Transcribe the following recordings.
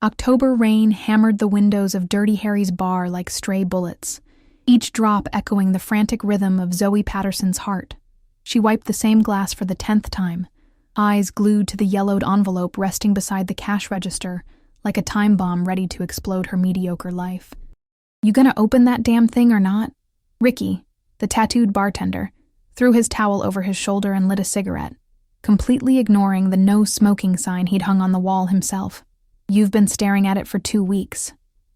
October rain hammered the windows of Dirty Harry's bar like stray bullets, each drop echoing the frantic rhythm of Zoe Patterson's heart. She wiped the same glass for the 10th time, eyes glued to the yellowed envelope resting beside the cash register like a time bomb ready to explode her mediocre life. "You gonna open that damn thing or not?" Ricky, the tattooed bartender, threw his towel over his shoulder and lit a cigarette, completely ignoring the no smoking sign he'd hung on the wall himself. "You've been staring at it for 2 weeks."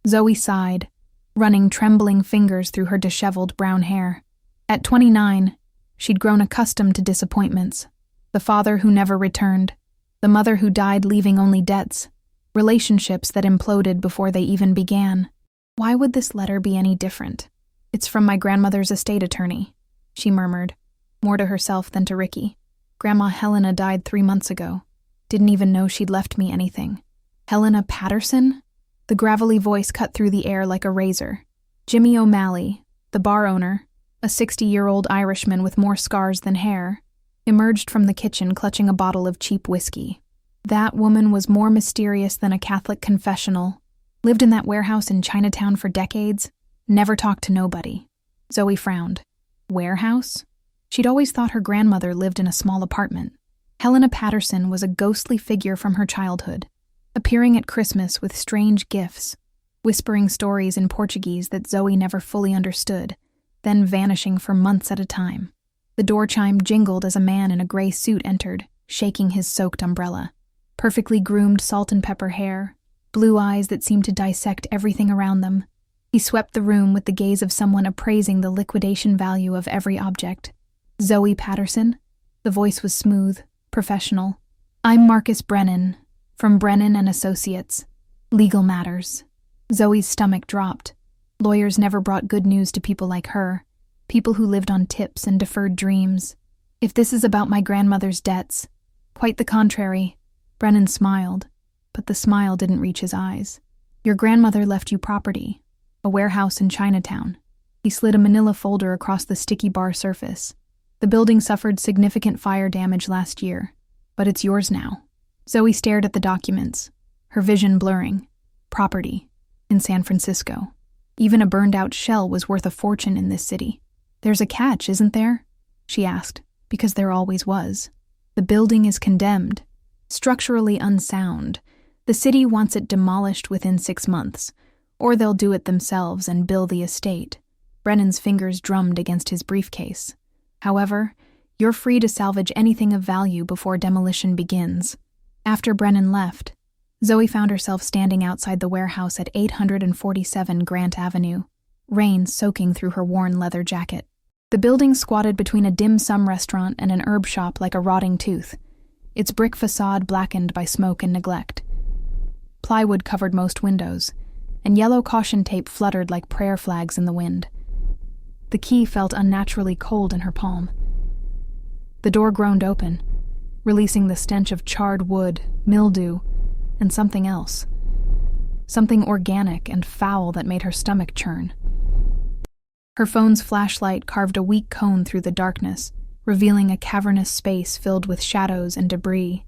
Zoe sighed, running trembling fingers through her disheveled brown hair. At 29, she'd grown accustomed to disappointments. The father who never returned, the mother who died leaving only debts, relationships that imploded before they even began. Why would this letter be any different? "It's from my grandmother's estate attorney," she murmured, more to herself than to Ricky. "Grandma Helena died 3 months ago. Didn't even know she'd left me anything." "Helena Patterson?" The gravelly voice cut through the air like a razor. Jimmy O'Malley, the bar owner, a 60-year-old Irishman with more scars than hair, emerged from the kitchen clutching a bottle of cheap whiskey. That woman was more mysterious than a Catholic confessional, lived in that warehouse in Chinatown for decades, never talked to nobody. Zoe frowned. Warehouse? She'd always thought her grandmother lived in a small apartment. Helena Patterson was a ghostly figure from her childhood, appearing at Christmas with strange gifts, whispering stories in Portuguese that Zoe never fully understood, then vanishing for months at a time. The door chime jingled as a man in a gray suit entered, shaking his soaked umbrella. Perfectly groomed salt and pepper hair, blue eyes that seemed to dissect everything around them. He swept the room with the gaze of someone appraising the liquidation value of every object. "Zoe Patterson?" The voice was smooth, professional. "I'm Marcus Brennan, from Brennan and Associates. Legal matters." Zoe's stomach dropped. Lawyers never brought good news to people like her, people who lived on tips and deferred dreams. "If this is about my grandmother's debts." "Quite the contrary." Brennan smiled, but the smile didn't reach his eyes. "Your grandmother left you property, a warehouse in Chinatown." He slid a manila folder across the sticky bar surface. "The building suffered significant fire damage last year, but it's yours now." Zoe stared at the documents, her vision blurring. Property. In San Francisco. Even a burned-out shell was worth a fortune in this city. "There's a catch, isn't there?" she asked, because there always was. "The building is condemned. Structurally unsound. The city wants it demolished within 6 months, or they'll do it themselves and bill the estate." Brennan's fingers drummed against his briefcase. "However, you're free to salvage anything of value before demolition begins." After Brennan left, Zoe found herself standing outside the warehouse at 847 Grant Avenue, rain soaking through her worn leather jacket. The building squatted between a dim sum restaurant and an herb shop like a rotting tooth, its brick facade blackened by smoke and neglect. Plywood covered most windows, and yellow caution tape fluttered like prayer flags in the wind. The key felt unnaturally cold in her palm. The door groaned open, releasing the stench of charred wood, mildew, and something else. Something organic and foul that made her stomach churn. Her phone's flashlight carved a weak cone through the darkness, revealing a cavernous space filled with shadows and debris.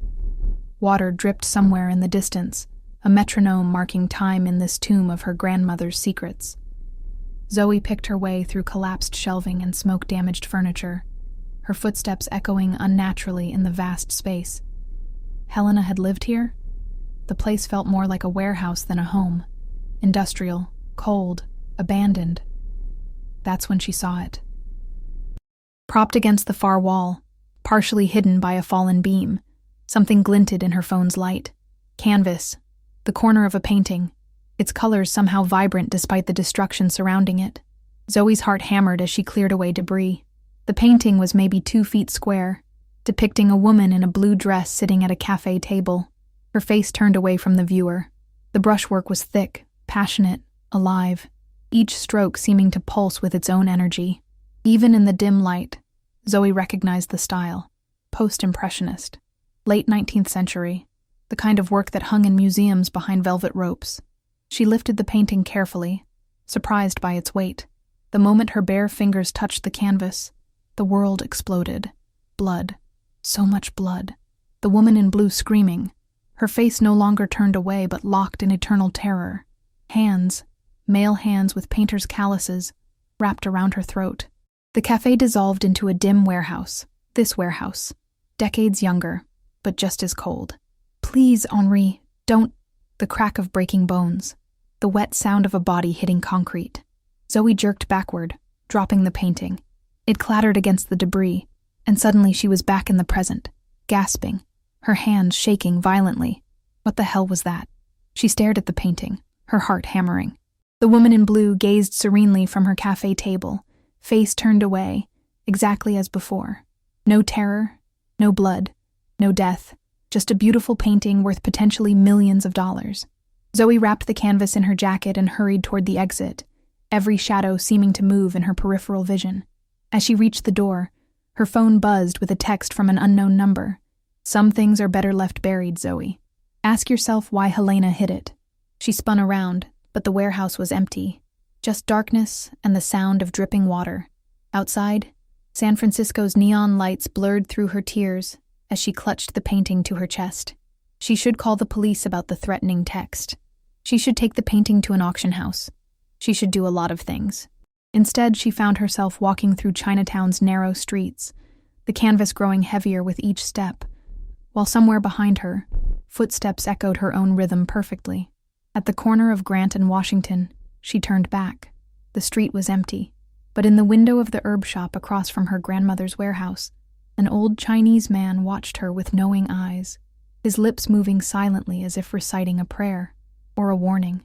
Water dripped somewhere in the distance, a metronome marking time in this tomb of her grandmother's secrets. Zoe picked her way through collapsed shelving and smoke-damaged furniture, her footsteps echoing unnaturally in the vast space. Helena had lived here? The place felt more like a warehouse than a home. Industrial, cold, abandoned. That's when she saw it. Propped against the far wall, partially hidden by a fallen beam, something glinted in her phone's light. Canvas, the corner of a painting, its colors somehow vibrant despite the destruction surrounding it. Zoe's heart hammered as she cleared away debris. The painting was maybe 2 feet square, depicting a woman in a blue dress sitting at a cafe table, her face turned away from the viewer. The brushwork was thick, passionate, alive, each stroke seeming to pulse with its own energy. Even in the dim light, Zoe recognized the style. Post-impressionist. Late 19th century. The kind of work that hung in museums behind velvet ropes. She lifted the painting carefully, surprised by its weight. The moment her bare fingers touched the canvas, the world exploded. Blood. So much blood. The woman in blue screaming, Her face no longer turned away but locked in eternal terror. Hands, male hands with painter's calluses, wrapped around her throat. The cafe dissolved into a dim warehouse. This warehouse. Decades younger, but just as cold. "Please, Henri, don't..." The crack of breaking bones. The wet sound of a body hitting concrete. Zoe jerked backward, dropping the painting. It clattered against the debris, and suddenly she was back in the present, gasping, her hands shaking violently. What the hell was that? She stared at the painting, her heart hammering. The woman in blue gazed serenely from her cafe table, face turned away, exactly as before. No terror, no blood, no death, just a beautiful painting worth potentially millions of dollars. Zoe wrapped the canvas in her jacket and hurried toward the exit, every shadow seeming to move in her peripheral vision. As she reached the door, her phone buzzed with a text from an unknown number. "Some things are better left buried, Zoe. Ask yourself why Helena hid it." She spun around, but the warehouse was empty. Just darkness and the sound of dripping water. Outside, San Francisco's neon lights blurred through her tears as she clutched the painting to her chest. She should call the police about the threatening text. She should take the painting to an auction house. She should do a lot of things. Instead, she found herself walking through Chinatown's narrow streets, the canvas growing heavier with each step, while somewhere behind her, footsteps echoed her own rhythm perfectly. At the corner of Grant and Washington, she turned back. The street was empty, but in the window of the herb shop across from her grandmother's warehouse, an old Chinese man watched her with knowing eyes, his lips moving silently as if reciting a prayer or a warning.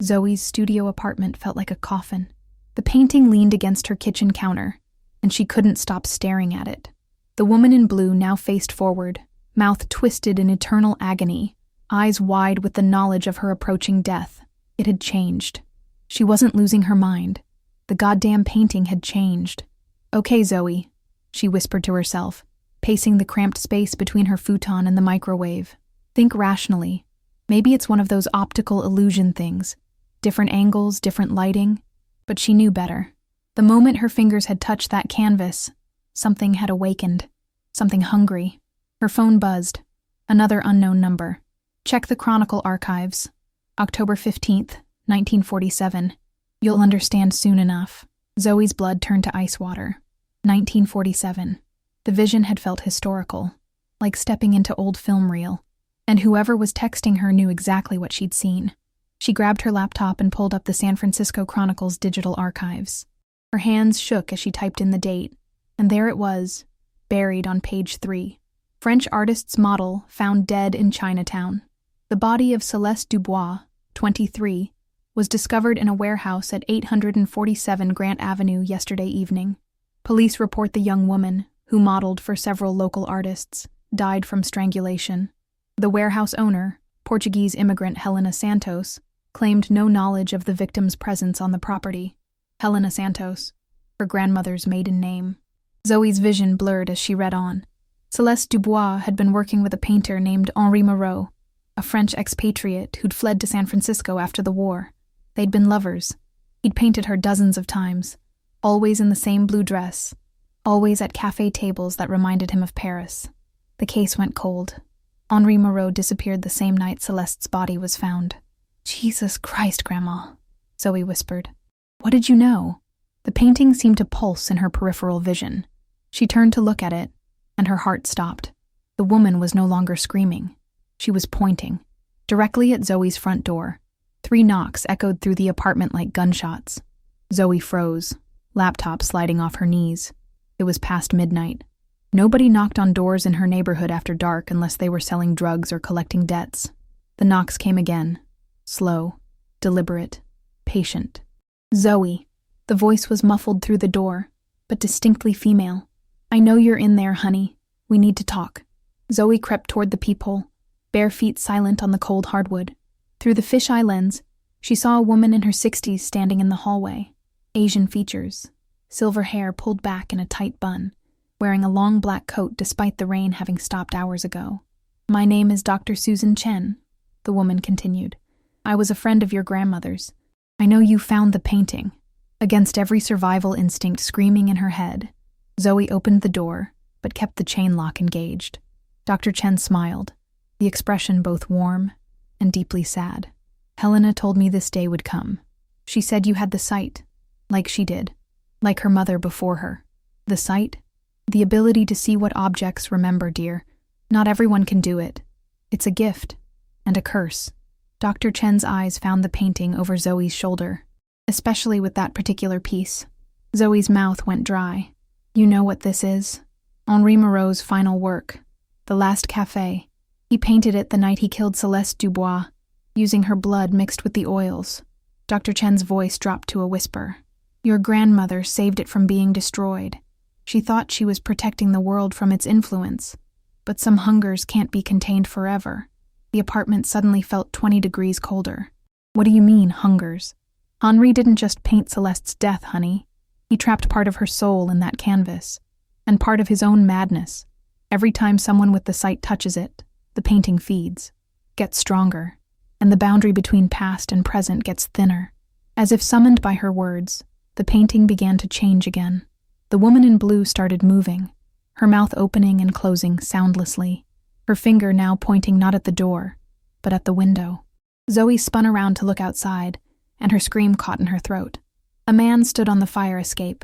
Zoe's studio apartment felt like a coffin. The painting leaned against her kitchen counter, and she couldn't stop staring at it. The woman in blue now faced forward, mouth twisted in eternal agony, eyes wide with the knowledge of her approaching death. It had changed. She wasn't losing her mind. The goddamn painting had changed. "Okay, Zoe," she whispered to herself, pacing the cramped space between her futon and the microwave. "Think rationally. Maybe it's one of those optical illusion things. Different angles, different lighting." But she knew better. The moment her fingers had touched that canvas, something had awakened. Something hungry. Her phone buzzed. Another unknown number. Check the Chronicle archives. October 15th, 1947. You'll understand soon enough. Zoe's blood turned to ice water. 1947. The vision had felt historical, like stepping into old film reel. And whoever was texting her knew exactly what she'd seen. She grabbed her laptop and pulled up the San Francisco Chronicle's digital archives. Her hands shook as she typed in the date, and there it was, buried on page 3. French artist's model found dead in Chinatown. The body of Celeste Dubois, 23, was discovered in a warehouse at 847 Grant Avenue yesterday evening. Police report the young woman, who modeled for several local artists, died from strangulation. The warehouse owner, Portuguese immigrant Helena Santos, claimed no knowledge of the victim's presence on the property. Helena Santos, her grandmother's maiden name. Zoe's vision blurred as she read on. Celeste Dubois had been working with a painter named Henri Moreau, a French expatriate who'd fled to San Francisco after the war. They'd been lovers. He'd painted her dozens of times, always in the same blue dress, always at cafe tables that reminded him of Paris. The case went cold. Henri Moreau disappeared the same night Celeste's body was found. "Jesus Christ, Grandma," Zoe whispered. "What did you know?" The painting seemed to pulse in her peripheral vision. She turned to look at it, and her heart stopped. The woman was no longer screaming. She was pointing, directly at Zoe's front door. 3 knocks echoed through the apartment like gunshots. Zoe froze, laptop sliding off her knees. It was past midnight. Nobody knocked on doors in her neighborhood after dark unless they were selling drugs or collecting debts. The knocks came again, slow, deliberate, patient. "Zoe." The voice was muffled through the door, but distinctly female. "I know you're in there, honey. We need to talk." Zoe crept toward the peephole, bare feet silent on the cold hardwood. Through the fisheye lens, she saw a woman in her 60s standing in the hallway. Asian features, silver hair pulled back in a tight bun, wearing a long black coat despite the rain having stopped hours ago. "My name is Dr. Susan Chen," the woman continued. "I was a friend of your grandmother's. I know you found the painting." Against every survival instinct screaming in her head, Zoe opened the door, but kept the chain lock engaged. Dr. Chen smiled. the expression both warm and deeply sad. Helena told me this day would come. She said you had the sight, like she did, like her mother before her. The sight? The ability to see what objects remember, dear. Not everyone can do it. It's a gift and a curse. Dr. Chen's eyes found the painting over Zoe's shoulder, especially with that particular piece. Zoe's mouth went dry. You know what this is? Henri Moreau's final work, The Last Café. He painted it the night he killed Celeste Dubois, using her blood mixed with the oils. Dr. Chen's voice dropped to a whisper. Your grandmother saved it from being destroyed. She thought she was protecting the world from its influence. But some hungers can't be contained forever. The apartment suddenly felt 20 degrees colder. What do you mean, hungers? Henri didn't just paint Celeste's death, honey. He trapped part of her soul in that canvas, and part of his own madness. Every time someone with the sight touches it, the painting feeds, gets stronger, and the boundary between past and present gets thinner. As if summoned by her words, the painting began to change again. The woman in blue started moving, her mouth opening and closing soundlessly, her finger now pointing not at the door, but at the window. Zoe spun around to look outside, and her scream caught in her throat. A man stood on the fire escape,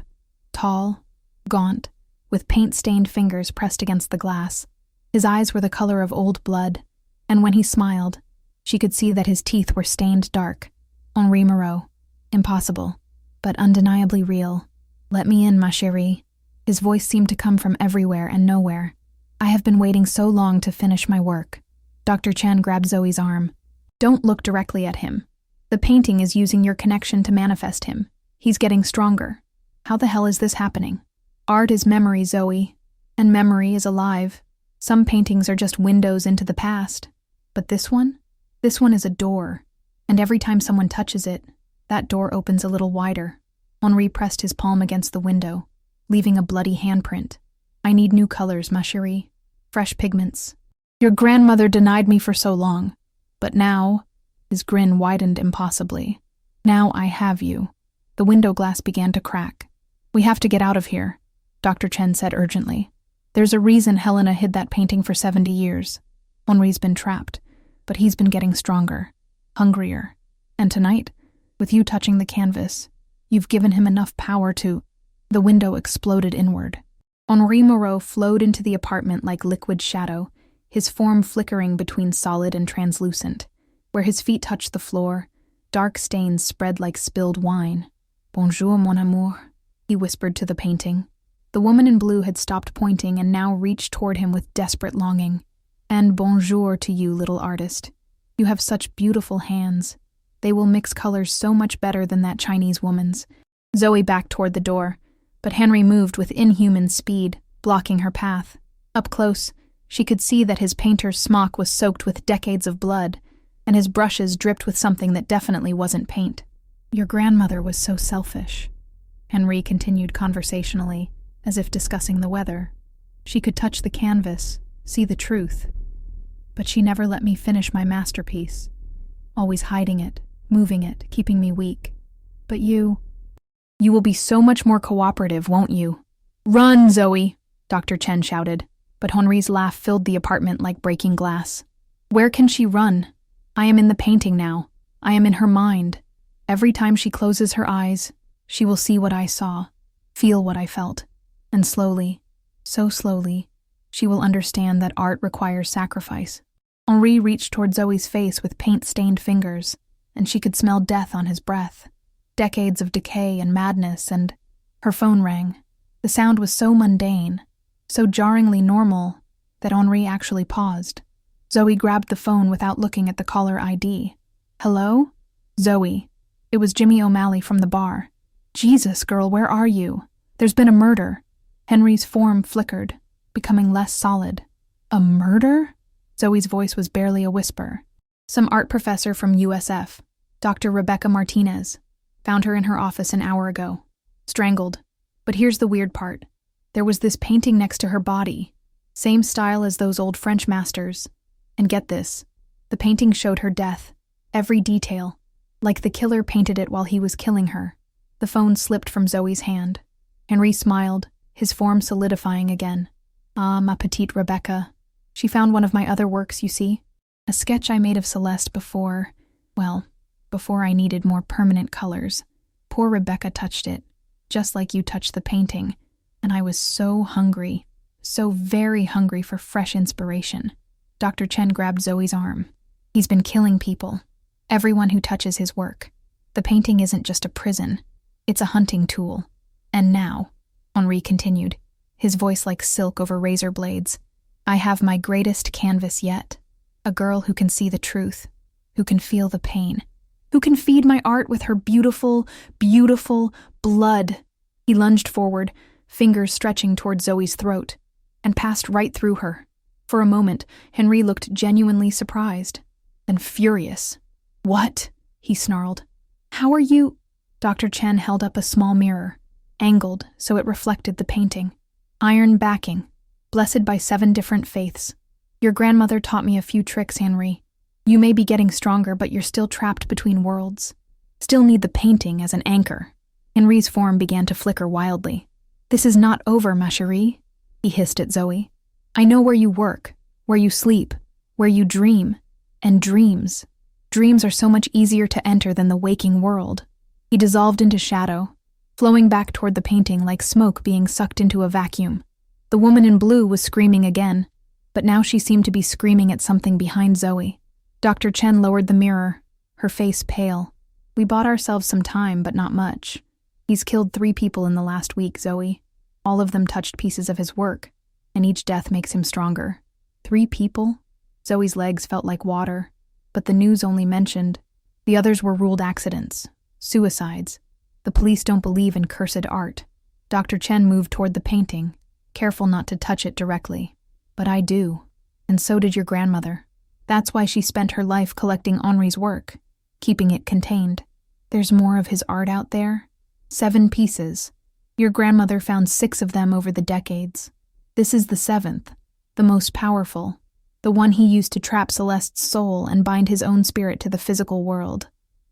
tall, gaunt, with paint-stained fingers pressed against the glass. His eyes were the color of old blood, and when he smiled, she could see that his teeth were stained dark. Henri Moreau. Impossible, but undeniably real. Let me in, ma chérie. His voice seemed to come from everywhere and nowhere. I have been waiting so long to finish my work. Dr. Chen grabbed Zoe's arm. Don't look directly at him. The painting is using your connection to manifest him. He's getting stronger. How the hell is this happening? Art is memory, Zoe, and memory is alive. Some paintings are just windows into the past. But this one? This one is a door, and every time someone touches it, that door opens a little wider. Henri pressed his palm against the window, leaving a bloody handprint. I need new colors, ma chérie. Fresh pigments. Your grandmother denied me for so long, but now, his grin widened impossibly. Now I have you. The window glass began to crack. We have to get out of here, Dr. Chen said urgently. There's a reason Helena hid that painting for 70 years. Henri's been trapped, but he's been getting stronger, hungrier. And tonight, with you touching the canvas, you've given him enough power to... The window exploded inward. Henri Moreau flowed into the apartment like liquid shadow, his form flickering between solid and translucent. Where his feet touched the floor, dark stains spread like spilled wine. Bonjour, mon amour, he whispered to the painting. The woman in blue had stopped pointing and now reached toward him with desperate longing. And bonjour to you, little artist. You have such beautiful hands. They will mix colors so much better than that Chinese woman's. Zoe backed toward the door, but Henri moved with inhuman speed, blocking her path. Up close, she could see that his painter's smock was soaked with decades of blood, and his brushes dripped with something that definitely wasn't paint. Your grandmother was so selfish, Henri continued conversationally, as if discussing the weather. She could touch the canvas, see the truth, but she never let me finish my masterpiece, always hiding it, moving it, keeping me weak. But you will be so much more cooperative, won't you? Run, Zoe, Dr. Chen shouted, but Henri's laugh filled the apartment like breaking glass. Where can she run? I am in the painting now. I am in her mind. Every time she closes her eyes, she will see what I saw, feel what I felt. And slowly, so slowly, she will understand that art requires sacrifice. Henri reached toward Zoe's face with paint-stained fingers, and she could smell death on his breath. Decades of decay and madness, and her phone rang. The sound was so mundane, so jarringly normal, that Henri actually paused. Zoe grabbed the phone without looking at the caller ID. Hello? Zoe. It was Jimmy O'Malley from the bar. Jesus, girl, where are you? There's been a murder. Henri's form flickered, becoming less solid. A murder? Zoe's voice was barely a whisper. Some art professor from USF, Dr. Rebecca Martinez, found her in her office an hour ago. Strangled. But here's the weird part. There was this painting next to her body. Same style as those old French masters. And get this. The painting showed her death. Every detail. Like the killer painted it while he was killing her. The phone slipped from Zoe's hand. Henri smiled, his form solidifying again. Ah, ma petite Rebecca. She found one of my other works, you see. A sketch I made of Celeste before I needed more permanent colors. Poor Rebecca touched it, just like you touched the painting, and I was so hungry, so very hungry for fresh inspiration. Dr. Chen grabbed Zoe's arm. He's been killing people, everyone who touches his work. The painting isn't just a prison, it's a hunting tool. And now, Henri continued, his voice like silk over razor blades, I have my greatest canvas yet. A girl who can see the truth, who can feel the pain, who can feed my art with her beautiful, beautiful blood. He lunged forward, fingers stretching toward Zoe's throat, and passed right through her. For a moment, Henri looked genuinely surprised, then furious. What? He snarled. How are you? Dr. Chen held up a small mirror, angled so it reflected the painting. Iron backing, blessed by 7 different faiths. Your grandmother taught me a few tricks, Henri. You may be getting stronger, but you're still trapped between worlds. Still need the painting as an anchor. Henri's form began to flicker wildly. This is not over, ma chérie, he hissed at Zoe. I know where you work, where you sleep, where you dream. And dreams. Dreams are so much easier to enter than the waking world. He dissolved into shadow, flowing back toward the painting like smoke being sucked into a vacuum. The woman in blue was screaming again, but now she seemed to be screaming at something behind Zoe. Dr. Chen lowered the mirror, her face pale. We bought ourselves some time, but not much. He's killed 3 people in the last week, Zoe. All of them touched pieces of his work, and each death makes him stronger. 3 people? Zoe's legs felt like water, but the news only mentioned. The others were ruled accidents, suicides. The police don't believe in cursed art. Dr. Chen moved toward the painting, careful not to touch it directly. But I do, and so did your grandmother. That's why she spent her life collecting Henri's work, keeping it contained. There's more of his art out there. 7 pieces. Your grandmother found 6 of them over the decades. This is the 7th, the most powerful, the one he used to trap Celeste's soul and bind his own spirit to the physical world.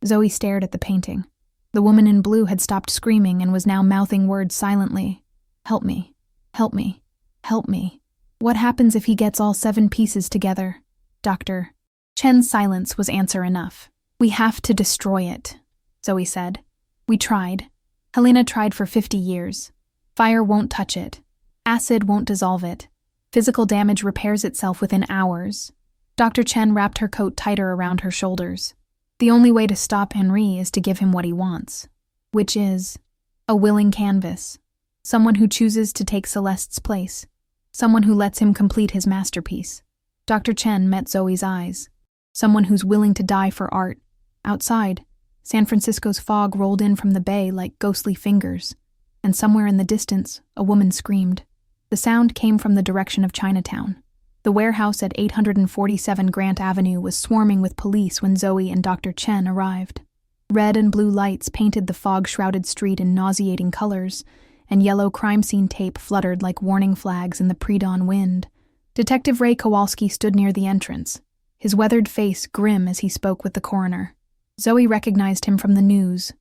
Zoe stared at the painting. The woman in blue had stopped screaming and was now mouthing words silently. Help me. Help me. Help me. What happens if he gets all 7 pieces together? Dr. Chen's silence was answer enough. We have to destroy it, Zoe said. We tried. Helena tried for 50 years. Fire won't touch it. Acid won't dissolve it. Physical damage repairs itself within hours. Dr. Chen wrapped her coat tighter around her shoulders. The only way to stop Henri is to give him what he wants, which is a willing canvas, someone who chooses to take Celeste's place, someone who lets him complete his masterpiece. Dr. Chen met Zoe's eyes, someone who's willing to die for art. Outside, San Francisco's fog rolled in from the bay like ghostly fingers, and somewhere in the distance, a woman screamed. The sound came from the direction of Chinatown. The warehouse at 847 Grant Avenue was swarming with police when Zoe and Dr. Chen arrived. Red and blue lights painted the fog-shrouded street in nauseating colors, and yellow crime scene tape fluttered like warning flags in the pre-dawn wind. Detective Ray Kowalski stood near the entrance, his weathered face grim as he spoke with the coroner. Zoe recognized him from the news.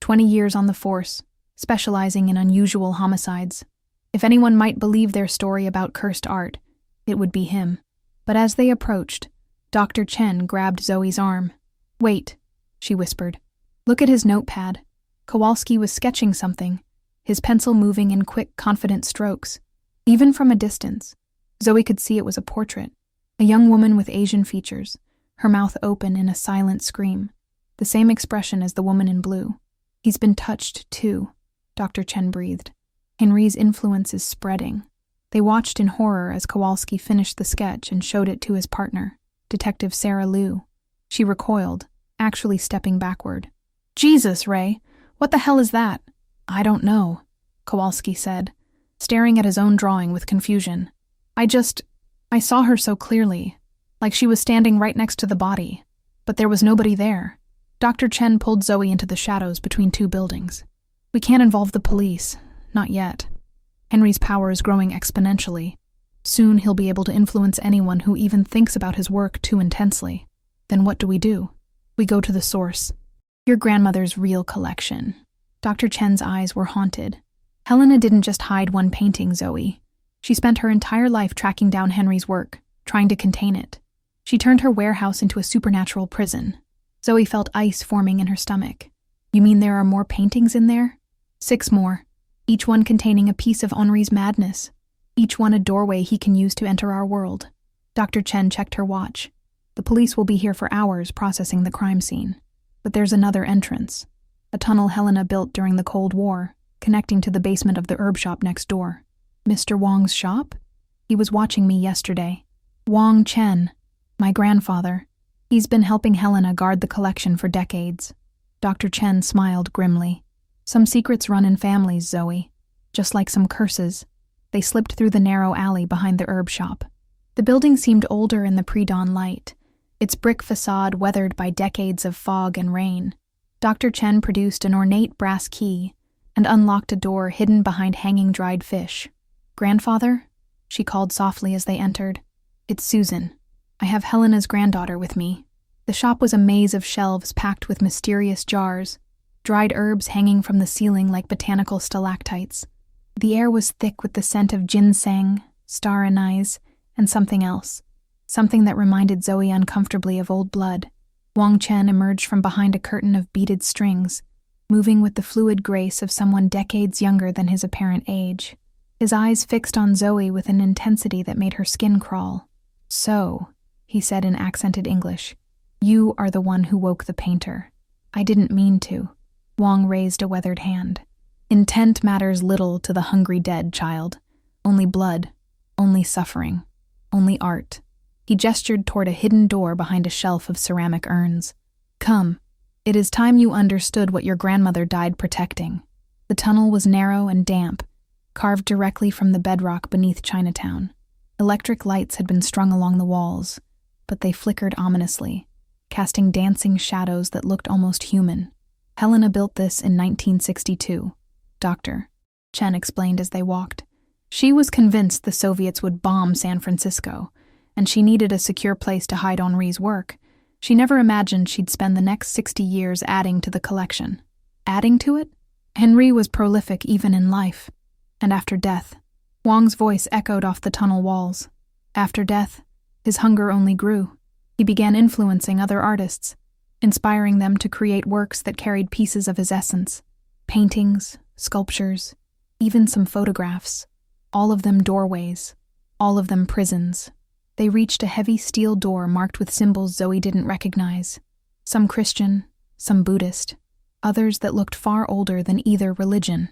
20 years on the force, specializing in unusual homicides. If anyone might believe their story about cursed art, it would be him. But as they approached, Dr. Chen grabbed Zoe's arm. Wait, she whispered. Look at his notepad. Kowalski was sketching something, his pencil moving in quick, confident strokes. Even from a distance, Zoe could see it was a portrait. A young woman with Asian features, her mouth open in a silent scream. The same expression as the woman in blue. He's been touched, too, Dr. Chen breathed. Henri's influence is spreading. They watched in horror as Kowalski finished the sketch and showed it to his partner, Detective Sarah Liu. She recoiled, actually stepping backward. Jesus, Ray! What the hell is that? I don't know, Kowalski said, staring at his own drawing with confusion. I saw her so clearly, like she was standing right next to the body, but there was nobody there. Dr. Chen pulled Zoe into the shadows between 2 buildings. We can't involve the police, not yet. Henri's power is growing exponentially. Soon he'll be able to influence anyone who even thinks about his work too intensely. Then what do? We go to the source. Your grandmother's real collection. Dr. Chen's eyes were haunted. Helena didn't just hide one painting, Zoe. She spent her entire life tracking down Henri's work, trying to contain it. She turned her warehouse into a supernatural prison. Zoe felt ice forming in her stomach. You mean there are more paintings in there? 6 more, each one containing a piece of Henri's madness. Each one a doorway he can use to enter our world. Dr. Chen checked her watch. The police will be here for hours processing the crime scene. But there's another entrance. A tunnel Helena built during the Cold War, connecting to the basement of the herb shop next door. Mr. Wang's shop? He was watching me yesterday. Wang Chen, my grandfather. He's been helping Helena guard the collection for decades. Dr. Chen smiled grimly. Some secrets run in families, Zoe. Just like some curses. They slipped through the narrow alley behind the herb shop. The building seemed older in the pre-dawn light, its brick facade weathered by decades of fog and rain. Dr. Chen produced an ornate brass key and unlocked a door hidden behind hanging dried fish. "Grandfather?" she called softly as they entered. "It's Susan. I have Helena's granddaughter with me." The shop was a maze of shelves packed with mysterious jars, dried herbs hanging from the ceiling like botanical stalactites. The air was thick with the scent of ginseng, star anise, and something else. Something that reminded Zoe uncomfortably of old blood. Wang Chen emerged from behind a curtain of beaded strings, moving with the fluid grace of someone decades younger than his apparent age. His eyes fixed on Zoe with an intensity that made her skin crawl. "So," he said in accented English, "you are the one who woke the painter." "I didn't mean to." Wang raised a weathered hand. "Intent matters little to the hungry dead, child. Only blood, only suffering, only art." He gestured toward a hidden door behind a shelf of ceramic urns. "Come, it is time you understood what your grandmother died protecting." The tunnel was narrow and damp, carved directly from the bedrock beneath Chinatown. Electric lights had been strung along the walls, but they flickered ominously, casting dancing shadows that looked almost human. "Helena built this in 1962, Dr. Chen explained as they walked. "She was convinced the Soviets would bomb San Francisco, and she needed a secure place to hide Henri's work. She never imagined she'd spend the next 60 years adding to the collection." Adding to it? Henri was prolific even in life. And after death. Wang's voice echoed off the tunnel walls. After death, his hunger only grew. He began influencing other artists, inspiring them to create works that carried pieces of his essence. Paintings, sculptures, even some photographs. All of them doorways, all of them prisons. They reached a heavy steel door marked with symbols Zoe didn't recognize. Some Christian, some Buddhist, others that looked far older than either religion.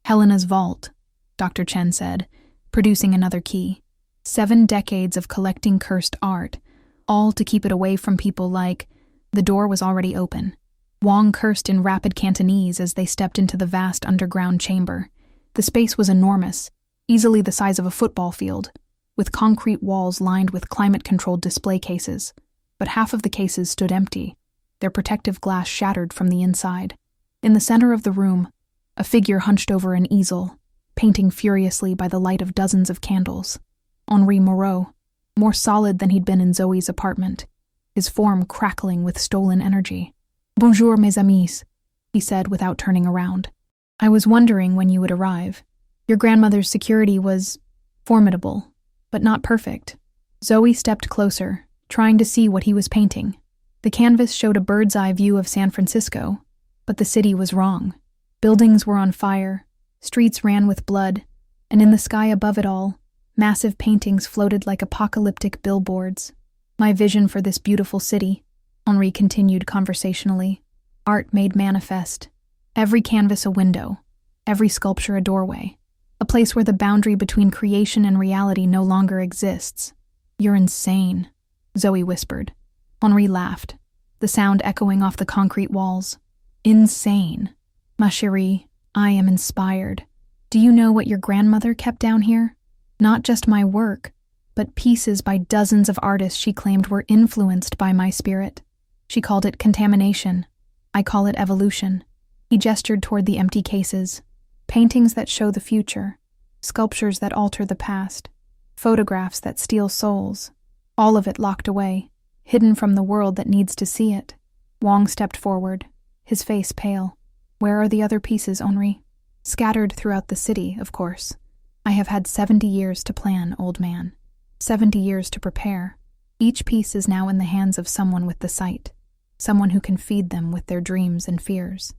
"Helena's vault," Dr. Chen said, producing another key. 7 decades of collecting cursed art, all to keep it away from people like... The door was already open. Wang cursed in rapid Cantonese as they stepped into the vast underground chamber. The space was enormous, easily the size of a football field, with concrete walls lined with climate-controlled display cases. But half of the cases stood empty, their protective glass shattered from the inside. In the center of the room, a figure hunched over an easel, painting furiously by the light of dozens of candles. Henri Moreau, more solid than he'd been in Zoe's apartment, his form crackling with stolen energy. "Bonjour, mes amis," he said without turning around. "I was wondering when you would arrive. Your grandmother's security was formidable, but not perfect." Zoe stepped closer, trying to see what he was painting. The canvas showed a bird's-eye view of San Francisco, but the city was wrong. Buildings were on fire, streets ran with blood, and in the sky above it all, massive paintings floated like apocalyptic billboards. "My vision for this beautiful city," Henri continued conversationally. "Art made manifest. Every canvas a window, every sculpture a doorway. A place where the boundary between creation and reality no longer exists." "You're insane," Zoe whispered. Henri laughed, the sound echoing off the concrete walls. "Insane. Ma chérie, I am inspired. Do you know what your grandmother kept down here? Not just my work, but pieces by dozens of artists she claimed were influenced by my spirit. She called it contamination. I call it evolution." He gestured toward the empty cases. "Paintings that show the future, sculptures that alter the past, photographs that steal souls, all of it locked away, hidden from the world that needs to see it." Wang stepped forward, his face pale. "Where are the other pieces, Henri?" "Scattered throughout the city, of course. I have had 70 years to plan, old man. 70 years to prepare. Each piece is now in the hands of someone with the sight, someone who can feed them with their dreams and fears.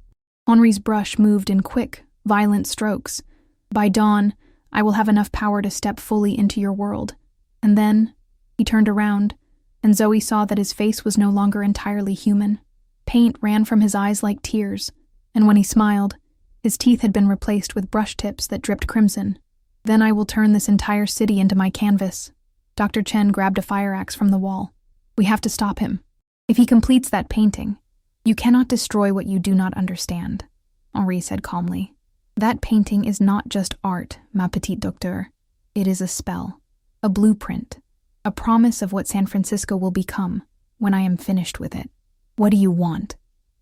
Henri's brush moved in quick, violent strokes. By dawn, I will have enough power to step fully into your world. And then, he turned around, and Zoe saw that his face was no longer entirely human. Paint ran from his eyes like tears, and when he smiled, his teeth had been replaced with brush tips that dripped crimson. Then I will turn this entire city into my canvas. Dr. Chen grabbed a fire axe from the wall. We have to stop him. If he completes that painting, you cannot destroy what you do not understand, Henri said calmly. That painting is not just art, ma petite docteur. It is a spell, a blueprint, a promise of what San Francisco will become when I am finished with it. What do you want?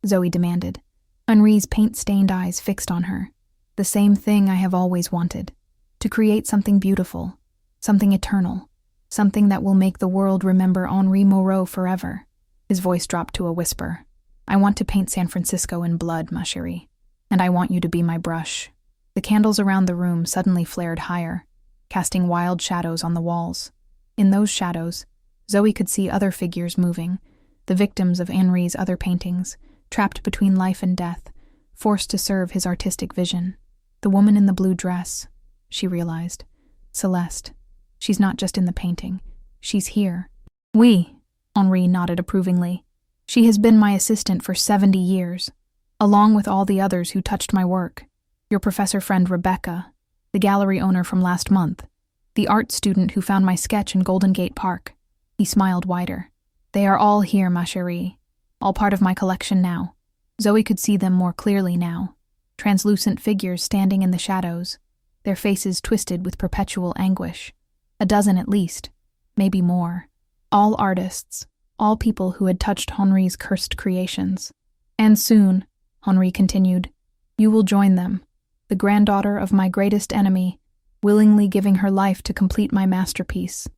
Zoe demanded. Henri's paint-stained eyes fixed on her. The same thing I have always wanted. To create something beautiful, something eternal, something that will make the world remember Henri Moreau forever. His voice dropped to a whisper. I want to paint San Francisco in blood, ma chérie, and I want you to be my brush. The candles around the room suddenly flared higher, casting wild shadows on the walls. In those shadows, Zoe could see other figures moving, the victims of Henri's other paintings, trapped between life and death, forced to serve his artistic vision. The woman in the blue dress, she realized. Celeste. She's not just in the painting. She's here. Oui, Henri nodded approvingly. She has been my assistant for 70 years, along with all the others who touched my work. Your professor friend Rebecca, the gallery owner from last month, the art student who found my sketch in Golden Gate Park. He smiled wider. They are all here, ma chérie. All part of my collection now. Zoe could see them more clearly now. Translucent figures standing in the shadows, their faces twisted with perpetual anguish. A dozen at least, maybe more. All artists, all people who had touched Henri's cursed creations. And soon, Henri continued, you will join them, the granddaughter of my greatest enemy, willingly giving her life to complete my masterpiece.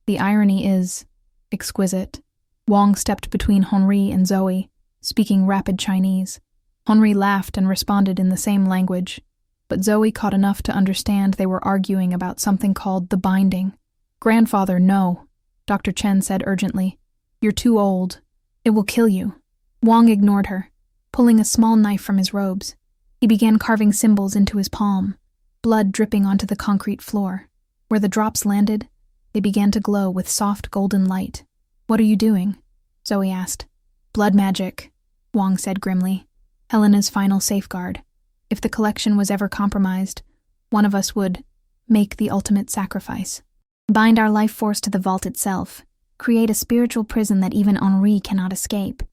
The irony is exquisite. Wang stepped between Henri and Zoe, speaking rapid Chinese. Henri laughed and responded in the same language, but Zoe caught enough to understand they were arguing about something called the binding. Grandfather, no, Dr. Chen said urgently. You're too old. It will kill you. Wang ignored her, pulling a small knife from his robes. He began carving symbols into his palm, blood dripping onto the concrete floor. Where the drops landed, they began to glow with soft golden light. What are you doing? Zoe asked. Blood magic, Wang said grimly. Helena's final safeguard. If the collection was ever compromised, one of us would make the ultimate sacrifice. Bind our life force to the vault itself. Create a spiritual prison that even Henri cannot escape.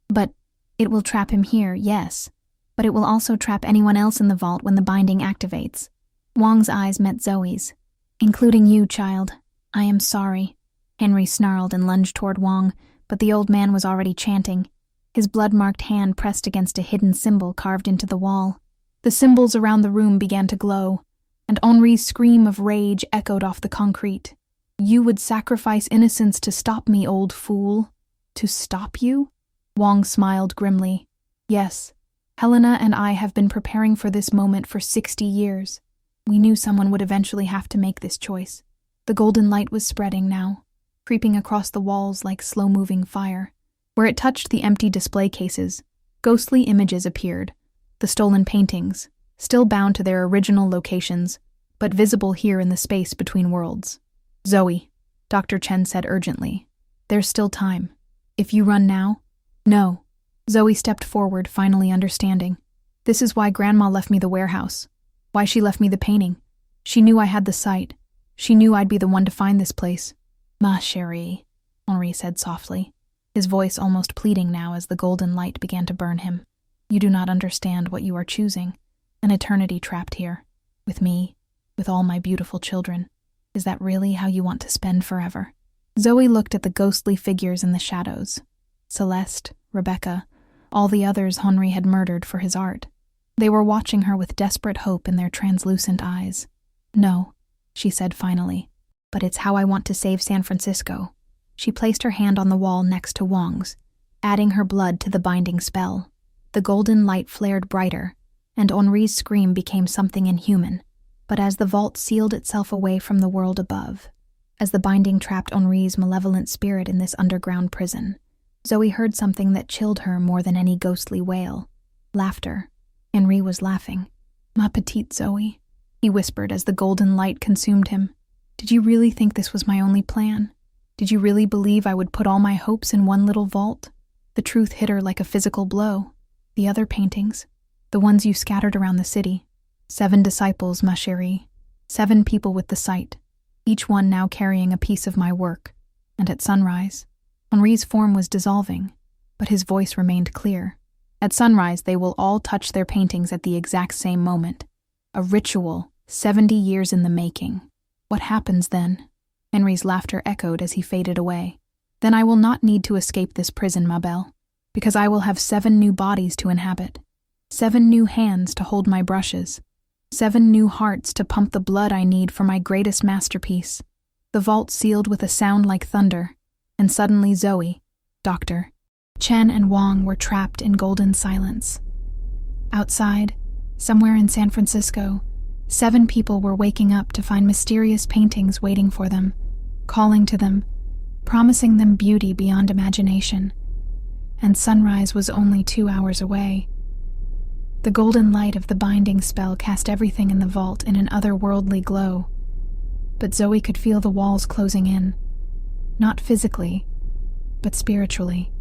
But it will trap him here, yes. But it will also trap anyone else in the vault when the binding activates. Wang's eyes met Zoe's. Including you, child. I am sorry. Henri snarled and lunged toward Wang, but the old man was already chanting. His blood-marked hand pressed against a hidden symbol carved into the wall. The symbols around the room began to glow, and Henri's scream of rage echoed off the concrete. You would sacrifice innocence to stop me, old fool. To stop you? Wang smiled grimly. Yes, Helena and I have been preparing for this moment for 60 years. We knew someone would eventually have to make this choice. The golden light was spreading now, creeping across the walls like slow-moving fire. Where it touched the empty display cases, ghostly images appeared. The stolen paintings, still bound to their original locations, but visible here in the space between worlds. Zoe, Dr. Chen said urgently. There's still time. If you run now? No. Zoe stepped forward, finally understanding. This is why Grandma left me the warehouse. Why she left me the painting. She knew I had the sight. She knew I'd be the one to find this place. Ma chérie, Henri said softly, his voice almost pleading now as the golden light began to burn him. You do not understand what you are choosing. An eternity trapped here. With me. With all my beautiful children. Is that really how you want to spend forever? Zoe looked at the ghostly figures in the shadows. Celeste, Rebecca, all the others Henri had murdered for his art. They were watching her with desperate hope in their translucent eyes. No, she said finally, but it's how I want to save San Francisco. She placed her hand on the wall next to Wang's, adding her blood to the binding spell. The golden light flared brighter, and Henri's scream became something inhuman. But as the vault sealed itself away from the world above, as the binding trapped Henri's malevolent spirit in this underground prison. Zoe heard something that chilled her more than any ghostly wail. Laughter. Henri was laughing. "Ma petite Zoe," he whispered as the golden light consumed him. "Did you really think this was my only plan? Did you really believe I would put all my hopes in one little vault?" The truth hit her like a physical blow. The other paintings, the ones you scattered around the city. 7 disciples, ma chérie. 7 people with the sight, each one now carrying a piece of my work. And at sunrise, Henri's form was dissolving, but his voice remained clear. At sunrise, they will all touch their paintings at the exact same moment. A ritual, 70 years in the making. What happens then? Henri's laughter echoed as he faded away. Then I will not need to escape this prison, ma belle, because I will have 7 new bodies to inhabit. 7 new hands to hold my brushes. 7 new hearts to pump the blood I need for my greatest masterpiece. The vault sealed with a sound like thunder, and suddenly Zoe, Dr. Chen and Wang were trapped in golden silence. Outside, somewhere in San Francisco, 7 people were waking up to find mysterious paintings waiting for them, calling to them, promising them beauty beyond imagination. And sunrise was only 2 hours away. The golden light of the binding spell cast everything in the vault in an otherworldly glow. But Zoe could feel the walls closing in, not physically, but spiritually.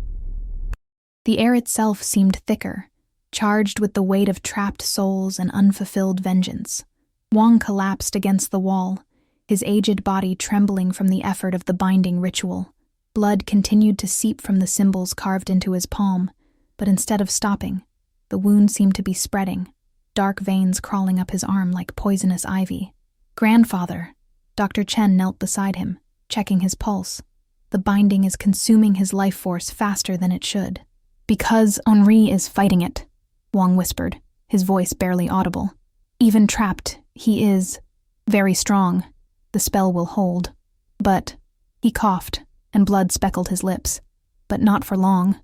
The air itself seemed thicker, charged with the weight of trapped souls and unfulfilled vengeance. Wang collapsed against the wall, his aged body trembling from the effort of the binding ritual. Blood continued to seep from the symbols carved into his palm, but instead of stopping, the wound seemed to be spreading, dark veins crawling up his arm like poisonous ivy. "Grandfather!" Dr. Chen knelt beside him, checking his pulse. "The binding is consuming his life force faster than it should." "Because Henri is fighting it," Wang whispered, his voice barely audible. "Even trapped, he is very strong. The spell will hold. But," he coughed, and blood speckled his lips. "But not for long."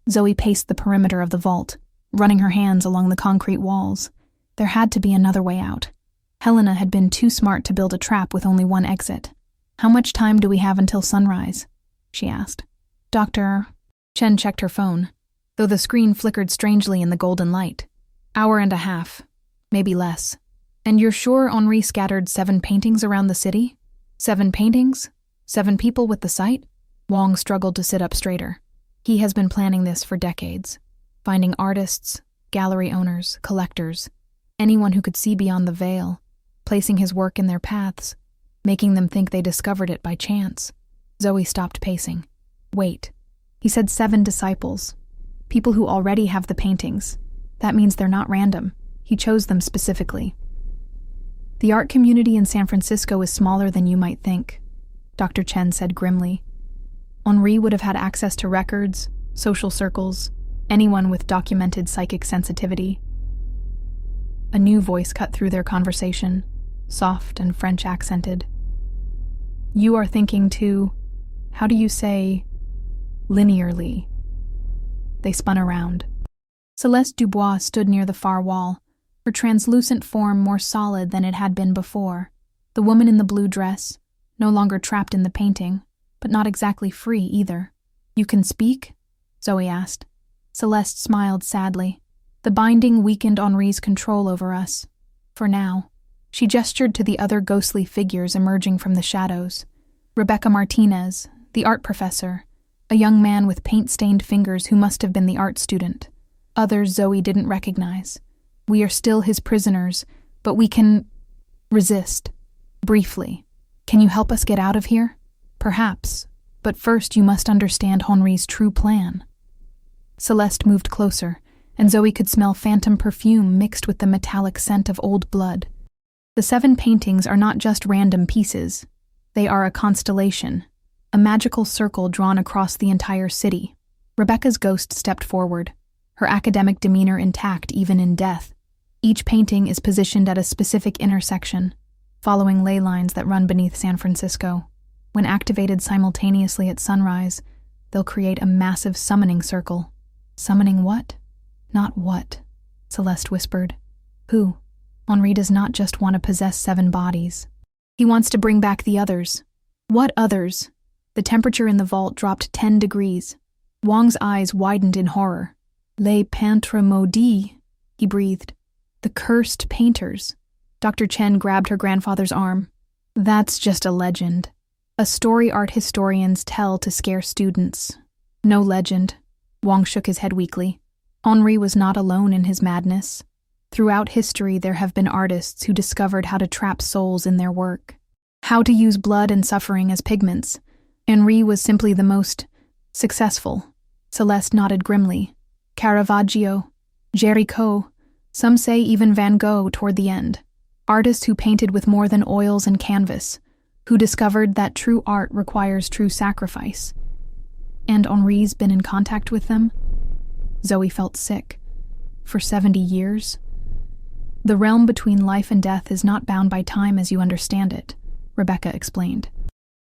Zoe paced the perimeter of the vault, running her hands along the concrete walls. There had to be another way out. Helena had been too smart to build a trap with only one exit. "How much time do we have until sunrise?" she asked. "Dr." Chen checked her phone, though the screen flickered strangely in the golden light. "Hour and a half, maybe less. And you're sure Henri scattered 7 paintings around the city? 7 paintings? 7 people with the sight?" Wang struggled to sit up straighter. He has been planning this for decades. Finding artists, gallery owners, collectors, anyone who could see beyond the veil, placing his work in their paths, making them think they discovered it by chance. Zoe stopped pacing. "Wait. He said 7 disciples. People who already have the paintings. That means they're not random. He chose them specifically." "The art community in San Francisco is smaller than you might think," Dr. Chen said grimly. "Henri would have had access to records, social circles, anyone with documented psychic sensitivity." A new voice cut through their conversation, soft and French accented. "You are thinking too, how do you say, linearly?" They spun around. Celeste Dubois stood near the far wall, her translucent form more solid than it had been before. The woman in the blue dress, no longer trapped in the painting, but not exactly free either. "You can speak?" Zoe asked. Celeste smiled sadly. "The binding weakened Henri's control over us. For now." She gestured to the other ghostly figures emerging from the shadows. Rebecca Martinez, the art professor, a young man with paint-stained fingers who must have been the art student. Others Zoe didn't recognize. "We are still his prisoners, but we can resist. Briefly. Can you help us get out of here?" "Perhaps, but first you must understand Henri's true plan." Celeste moved closer, and Zoe could smell phantom perfume mixed with the metallic scent of old blood. "The 7 paintings are not just random pieces. They are a constellation, a magical circle drawn across the entire city." Rebecca's ghost stepped forward, her academic demeanor intact even in death. "Each painting is positioned at a specific intersection, following ley lines that run beneath San Francisco. When activated simultaneously at sunrise, they'll create a massive summoning circle." "Summoning what?" "Not what," Celeste whispered. "Who?" "Henri does not just want to possess 7 bodies. He wants to bring back the others. What others? The temperature in the vault dropped 10 degrees. Wang's eyes widened in horror. Les peintres maudits, he breathed. The cursed painters. Dr. Chen grabbed her grandfather's arm. That's just a legend. A story art historians tell to scare students. No legend. Wang shook his head weakly. Henri was not alone in his madness. Throughout history, there have been artists who discovered how to trap souls in their work, how to use blood and suffering as pigments. Henri was simply the most successful. Celeste nodded grimly. Caravaggio, Géricault, some say even Van Gogh toward the end. Artists who painted with more than oils and canvas, who discovered that true art requires true sacrifice. And Henri's been in contact with them? Zoe felt sick. For 70 years? The realm between life and death is not bound by time as you understand it, Rebecca explained.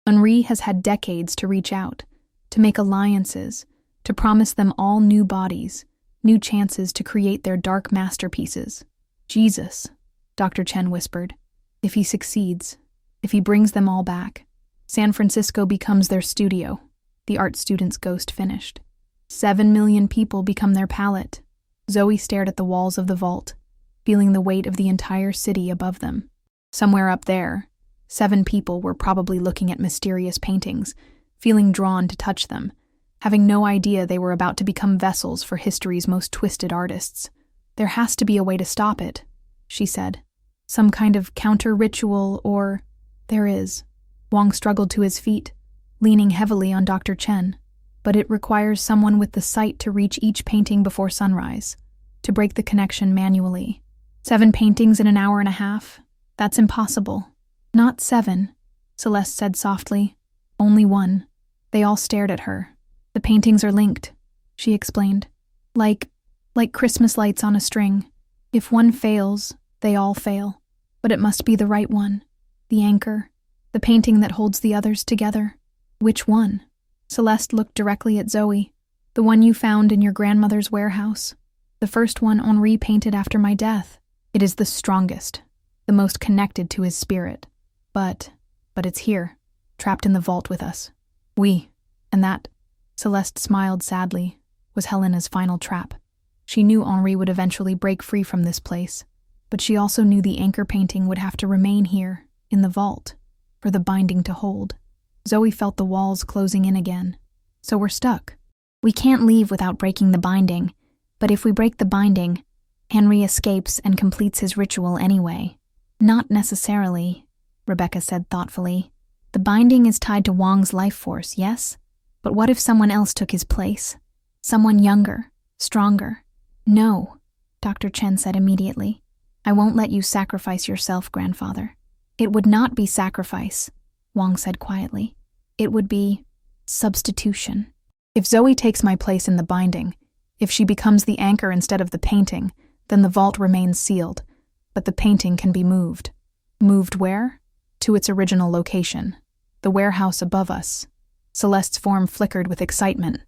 Henri has had decades to reach out, to make alliances, to promise them all new bodies, new chances to create their dark masterpieces. Jesus, Dr. Chen whispered. If he succeeds, if he brings them all back, San Francisco becomes their studio, the art student's ghost finished. 7 million people become their palette. Zoe stared at the walls of the vault, feeling the weight of the entire city above them. Somewhere up there, 7 people were probably looking at mysterious paintings, feeling drawn to touch them, having no idea they were about to become vessels for history's most twisted artists. There has to be a way to stop it, she said. Some kind of counter-ritual or... There is. Wang struggled to his feet, leaning heavily on Dr. Chen. But it requires someone with the sight to reach each painting before sunrise, to break the connection manually. 7 paintings in an hour and a half? That's impossible. Not 7, Celeste said softly. Only 1. They all stared at her. The paintings are linked, she explained. Like Christmas lights on a string. If one fails, they all fail. But it must be the right one. The anchor. The painting that holds the others together. Which one? Celeste looked directly at Zoe. The one you found in your grandmother's warehouse. The first one Henri painted after my death. It is the strongest, the most connected to his spirit. But it's here, trapped in the vault with us. And that, Celeste smiled sadly, was Helena's final trap. She knew Henri would eventually break free from this place, but she also knew the anchor painting would have to remain here, in the vault, for the binding to hold. Zoe felt the walls closing in again. So we're stuck. We can't leave without breaking the binding, but if we break the binding, Henri escapes and completes his ritual anyway. Not necessarily, Rebecca said thoughtfully. The binding is tied to Wang's life force, yes? But what if someone else took his place? Someone younger, stronger. No, Dr. Chen said immediately. I won't let you sacrifice yourself, grandfather. It would not be sacrifice, Wang said quietly. It would be substitution. If Zoe takes my place in the binding, if she becomes the anchor instead of the painting, then the vault remains sealed, but the painting can be moved. Moved where? To its original location, the warehouse above us. Celeste's form flickered with excitement.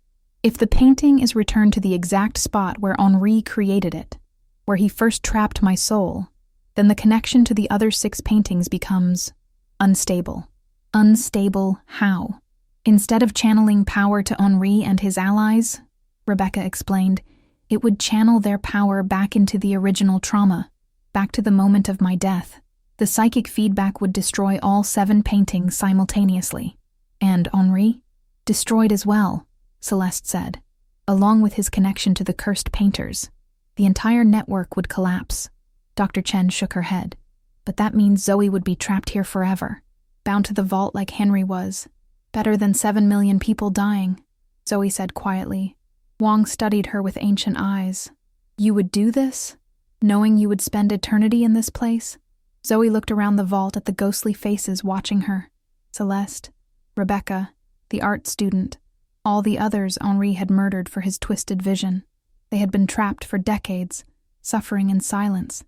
If the painting is returned to the exact spot where Henri created it, where he first trapped my soul, then the connection to the other 6 paintings becomes unstable. Unstable how? Instead of channeling power to Henri and his allies, Rebecca explained, it would channel their power back into the original trauma, back to the moment of my death. The psychic feedback would destroy all 7 paintings simultaneously. And Henri? Destroyed as well, Celeste said, along with his connection to the cursed painters. The entire network would collapse. Dr. Chen shook her head. But that means Zoe would be trapped here forever, bound to the vault like Henri was. Better than 7 million people dying, Zoe said quietly. Wang studied her with ancient eyes. You would do this? Knowing you would spend eternity in this place? Zoe looked around the vault at the ghostly faces watching her. Celeste, Rebecca, the art student, all the others Henri had murdered for his twisted vision. They had been trapped for decades, suffering in silence,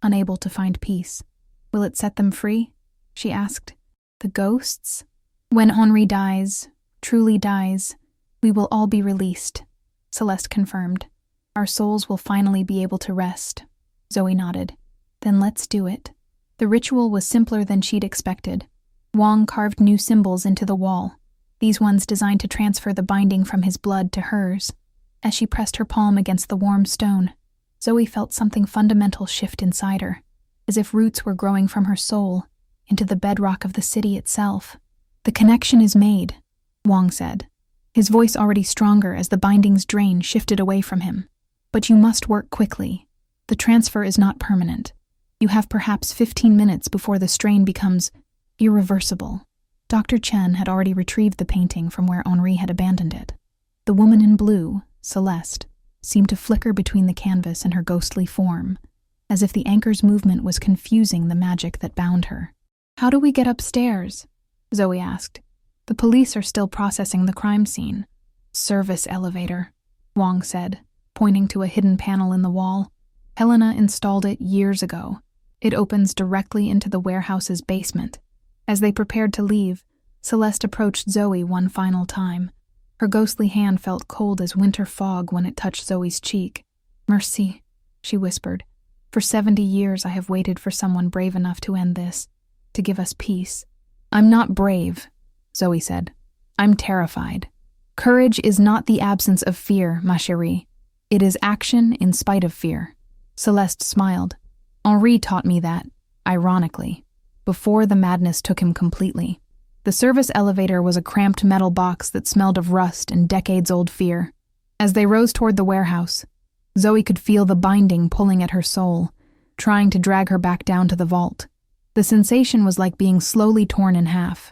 unable to find peace. Will it set them free? She asked. The ghosts? When Henri dies, truly dies, we will all be released, Celeste confirmed. Our souls will finally be able to rest. Zoe nodded. Then let's do it. The ritual was simpler than she'd expected. Wang carved new symbols into the wall, these ones designed to transfer the binding from his blood to hers. As she pressed her palm against the warm stone, Zoe felt something fundamental shift inside her, as if roots were growing from her soul into the bedrock of the city itself. "The connection is made," Wang said, his voice already stronger as the binding's drain shifted away from him. "But you must work quickly. The transfer is not permanent. You have perhaps 15 minutes before the strain becomes irreversible." Dr. Chen had already retrieved the painting from where Henri had abandoned it. The woman in blue, Celeste, seemed to flicker between the canvas and her ghostly form, as if the anchor's movement was confusing the magic that bound her. "How do we get upstairs?" Zoe asked. "The police are still processing the crime scene." "Service elevator," Wang said, pointing to a hidden panel in the wall. "Helena installed it years ago. It opens directly into the warehouse's basement." As they prepared to leave, Celeste approached Zoe one final time. Her ghostly hand felt cold as winter fog when it touched Zoe's cheek. "Merci," she whispered. "For 70 years I have waited for someone brave enough to end this, to give us peace." "I'm not brave," Zoe said. "I'm terrified. Courage is not the absence of fear, ma chérie. It is action in spite of fear." Celeste smiled. "Henri taught me that, ironically, before the madness took him completely." The service elevator was a cramped metal box that smelled of rust and decades-old fear. As they rose toward the warehouse, Zoe could feel the binding pulling at her soul, trying to drag her back down to the vault. The sensation was like being slowly torn in half.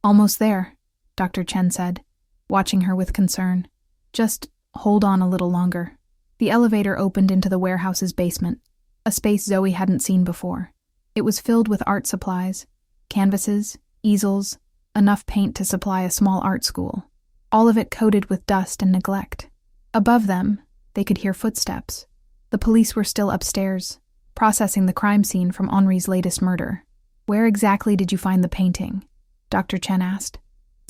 "Almost there," Dr. Chen said, watching her with concern. "Just hold on a little longer." The elevator opened into the warehouse's basement, a space Zoe hadn't seen before. It was filled with art supplies, canvases, easels, enough paint to supply a small art school, all of it coated with dust and neglect. Above them, they could hear footsteps. The police were still upstairs, processing the crime scene from Henri's latest murder. "Where exactly did you find the painting?" Dr. Chen asked.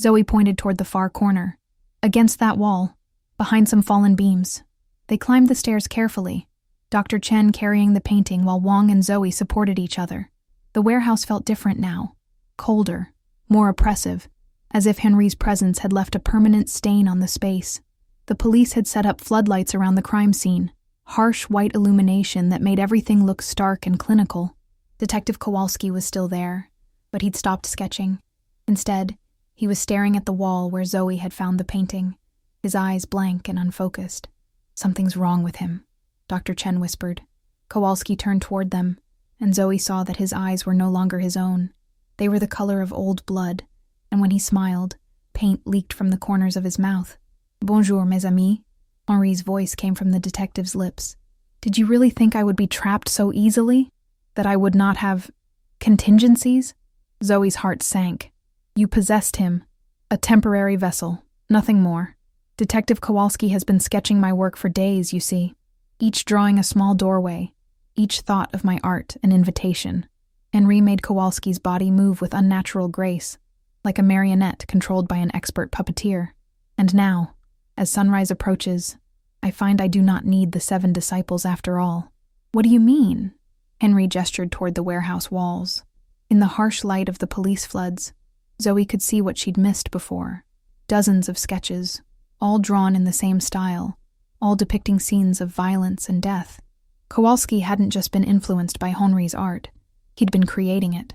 Zoe pointed toward the far corner. "Against that wall, behind some fallen beams." They climbed the stairs carefully, Dr. Chen carrying the painting while Wang and Zoe supported each other. The warehouse felt different now, colder, more oppressive, as if Henri's presence had left a permanent stain on the space. The police had set up floodlights around the crime scene, harsh white illumination that made everything look stark and clinical. Detective Kowalski was still there, but he'd stopped sketching. Instead, he was staring at the wall where Zoe had found the painting, his eyes blank and unfocused. "Something's wrong with him," Dr. Chen whispered. Kowalski turned toward them, and Zoe saw that his eyes were no longer his own. They were the color of old blood, and when he smiled, paint leaked from the corners of his mouth. "Bonjour, mes amis." Henri's voice came from the detective's lips. "Did you really think I would be trapped so easily? That I would not have contingencies?" Zoe's heart sank. "You possessed him. A temporary vessel, nothing more. Detective Kowalski has been sketching my work for days, you see. Each drawing a small doorway, each thought of my art an invitation." Henri made Kowalski's body move with unnatural grace, like a marionette controlled by an expert puppeteer. "And now, as sunrise approaches, I find I do not need the 7 disciples after all." "What do you mean?" Henri gestured toward the warehouse walls. In the harsh light of the police floods, Zoe could see what she'd missed before. Dozens of sketches, all drawn in the same style, all depicting scenes of violence and death. Kowalski hadn't just been influenced by Henri's art. He'd been creating it.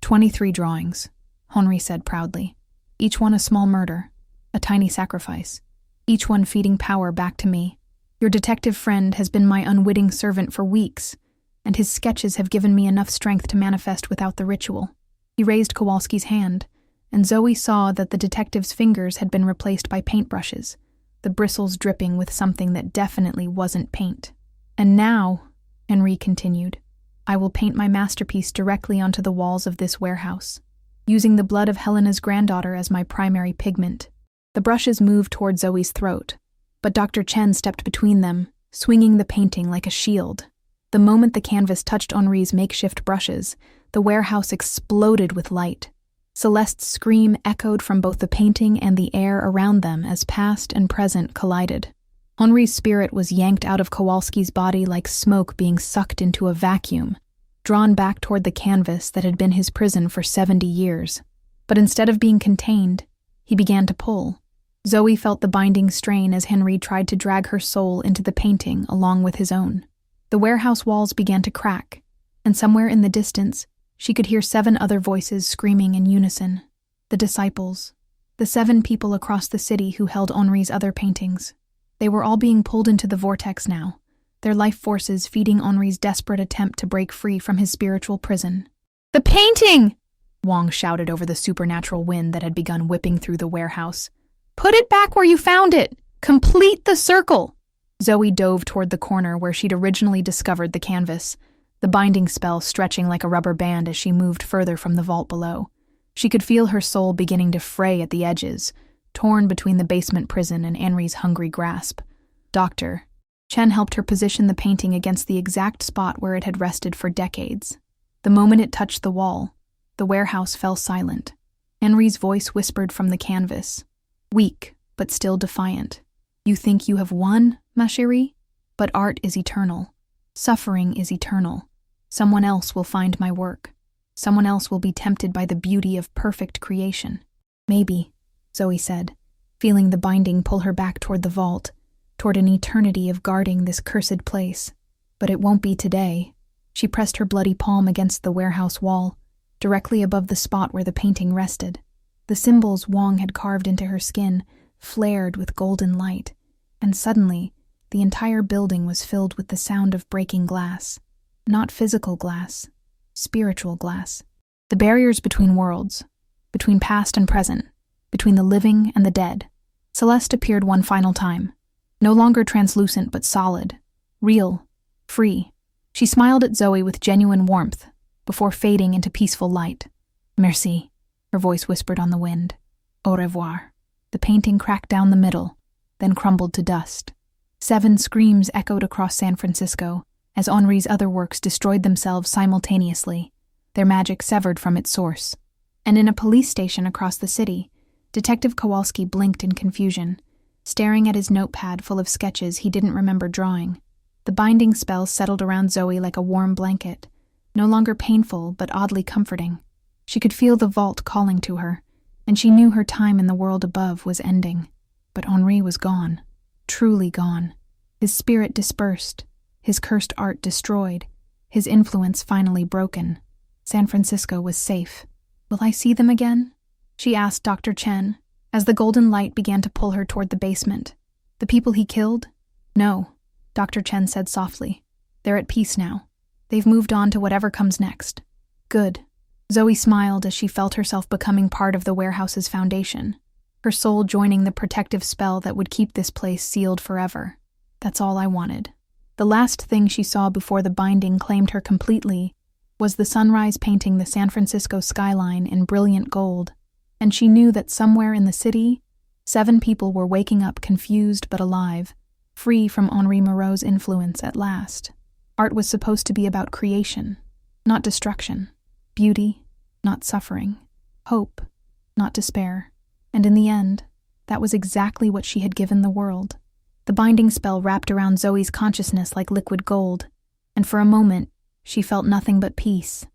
23 drawings, Henri said proudly. Each one a small murder, a tiny sacrifice. Each one feeding power back to me. Your detective friend has been my unwitting servant for weeks, and his sketches have given me enough strength to manifest without the ritual. He raised Kowalski's hand, and Zoe saw that the detective's fingers had been replaced by paintbrushes, the bristles dripping with something that definitely wasn't paint. "And now," Henri continued, "I will paint my masterpiece directly onto the walls of this warehouse, using the blood of Helena's granddaughter as my primary pigment." The brushes moved toward Zoe's throat, but Dr. Chen stepped between them, swinging the painting like a shield. The moment the canvas touched Henri's makeshift brushes, the warehouse exploded with light. Celeste's scream echoed from both the painting and the air around them as past and present collided. Henri's spirit was yanked out of Kowalski's body like smoke being sucked into a vacuum, drawn back toward the canvas that had been his prison for 70 years. But instead of being contained, he began to pull. Zoe felt the binding strain as Henry tried to drag her soul into the painting along with his own. The warehouse walls began to crack, and somewhere in the distance, she could hear 7 other voices screaming in unison. The disciples. The 7 people across the city who held Henri's other paintings. They were all being pulled into the vortex now, their life forces feeding Henri's desperate attempt to break free from his spiritual prison. "The painting!" Wang shouted over the supernatural wind that had begun whipping through the warehouse. "Put it back where you found it! Complete the circle!" Zoe dove toward the corner where she'd originally discovered the canvas, the binding spell stretching like a rubber band as she moved further from the vault below. She could feel her soul beginning to fray at the edges, torn between the basement prison and Henri's hungry grasp. Dr. Chen helped her position the painting against the exact spot where it had rested for decades. The moment it touched the wall, the warehouse fell silent. Henri's voice whispered from the canvas, weak but still defiant. "You think you have won, ma chérie? But art is eternal. Suffering is eternal. Someone else will find my work. Someone else will be tempted by the beauty of perfect creation." "Maybe," Zoe said, feeling the binding pull her back toward the vault, toward an eternity of guarding this cursed place. "But it won't be today." She pressed her bloody palm against the warehouse wall, directly above the spot where the painting rested. The symbols Wang had carved into her skin flared with golden light, and suddenly, the entire building was filled with the sound of breaking glass. Not physical glass, spiritual glass. The barriers between worlds, between past and present, between the living and the dead. Celeste appeared one final time, no longer translucent but solid, real, free. She smiled at Zoe with genuine warmth, before fading into peaceful light. "Merci," her voice whispered on the wind. "Au revoir." The painting cracked down the middle, then crumbled to dust. 7 screams echoed across San Francisco as Henri's other works destroyed themselves simultaneously, their magic severed from its source. And in a police station across the city, Detective Kowalski blinked in confusion, staring at his notepad full of sketches he didn't remember drawing. The binding spell settled around Zoe like a warm blanket, no longer painful but oddly comforting. She could feel the vault calling to her, and she knew her time in the world above was ending. But Henri was gone, truly gone. His spirit dispersed, his cursed art destroyed, his influence finally broken. San Francisco was safe. "Will I see them again?" she asked Dr. Chen, as the golden light began to pull her toward the basement. "The people he killed?" "No," Dr. Chen said softly. "They're at peace now. They've moved on to whatever comes next." "Good." Zoe smiled as she felt herself becoming part of the warehouse's foundation, her soul joining the protective spell that would keep this place sealed forever. That's all I wanted. The last thing she saw before the binding claimed her completely was the sunrise painting the San Francisco skyline in brilliant gold, and she knew that somewhere in the city, 7 people were waking up confused but alive, free from Henri Moreau's influence at last. Art was supposed to be about creation, not destruction, beauty, not suffering, hope, not despair. And in the end, that was exactly what she had given the world. The binding spell wrapped around Zoe's consciousness like liquid gold, and for a moment, she felt nothing but peace.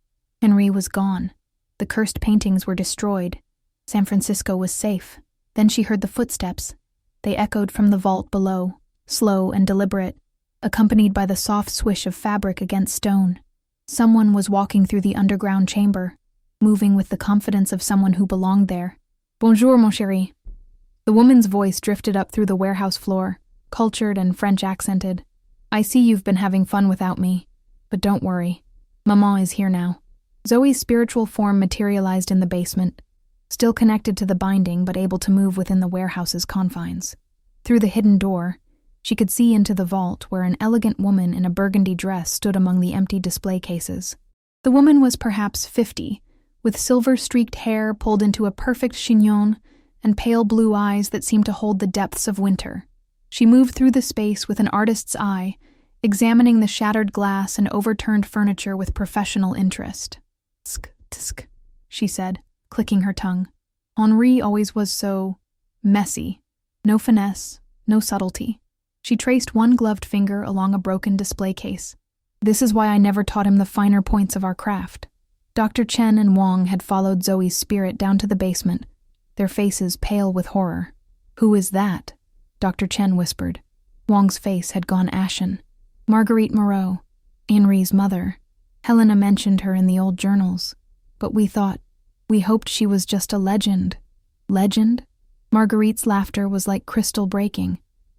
Henri was gone. The cursed paintings were destroyed. San Francisco was safe. Then she heard the footsteps. They echoed from the vault below, slow and deliberate, accompanied by the soft swish of fabric against stone. Someone was walking through the underground chamber, moving with the confidence of someone who belonged there. "Bonjour, mon chéri." The woman's voice drifted up through the warehouse floor, cultured and French-accented. "I see you've been having fun without me, but don't worry. Maman is here now." Zoe's spiritual form materialized in the basement, still connected to the binding but able to move within the warehouse's confines. Through the hidden door, she could see into the vault where an elegant woman in a burgundy dress stood among the empty display cases. The woman was perhaps 50, with silver-streaked hair pulled into a perfect chignon and pale blue eyes that seemed to hold the depths of winter. She moved through the space with an artist's eye, examining the shattered glass and overturned furniture with professional interest. "Tsk, tsk," she said, clicking her tongue. Henri always was so messy. No finesse, no subtlety. She traced one gloved finger along a broken display case. "This is why I never taught him the finer points of our craft." Dr. Chen and Wong had followed Zoe's spirit down to the basement, their faces pale with horror. "Who is that?" Dr. Chen whispered. Wong's face had gone ashen. "Marguerite Moreau, Henri's mother. Helena mentioned her in the old journals. But we hoped she was just a legend." "Legend?" Marguerite's laughter was like crystal breaking.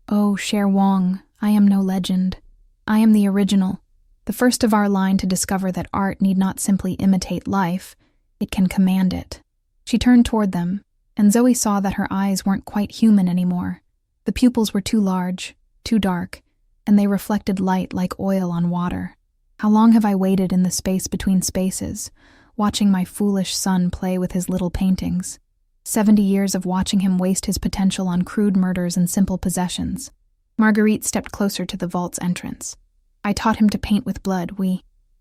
"Oh, Cher Wong, I am no legend. I am the original, the first of our line to discover that art need not simply imitate life, it can command it." She turned toward them, and Zoe saw that her eyes weren't quite human anymore. The pupils were too large, too dark, and they reflected light like oil on water. How long have I waited in the space between spaces, watching my foolish son play with his little paintings? 70 years of watching him waste his potential on crude murders and simple possessions. Marguerite stepped closer to the vault's entrance. "I taught him to paint with blood,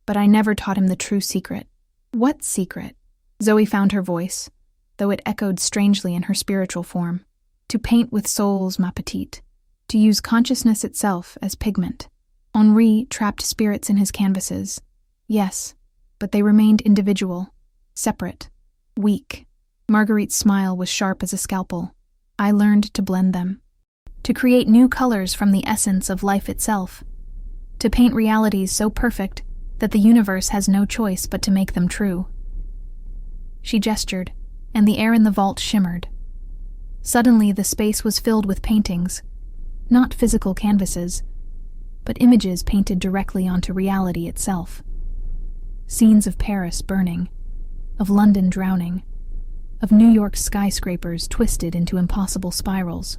but I never taught him the true secret." "What secret?" Zoe found her voice, though it echoed strangely in her spiritual form. "To paint with souls, ma petite. To use consciousness itself as pigment." Henri trapped spirits in his canvases. Yes, but they remained individual, separate, weak. Marguerite's smile was sharp as a scalpel. "I learned to blend them. To create new colors from the essence of life itself. To paint realities so perfect that the universe has no choice but to make them true." She gestured, and the air in the vault shimmered. Suddenly the space was filled with paintings, not physical canvases, but images painted directly onto reality itself. Scenes of Paris burning, of London drowning, of New York's skyscrapers twisted into impossible spirals.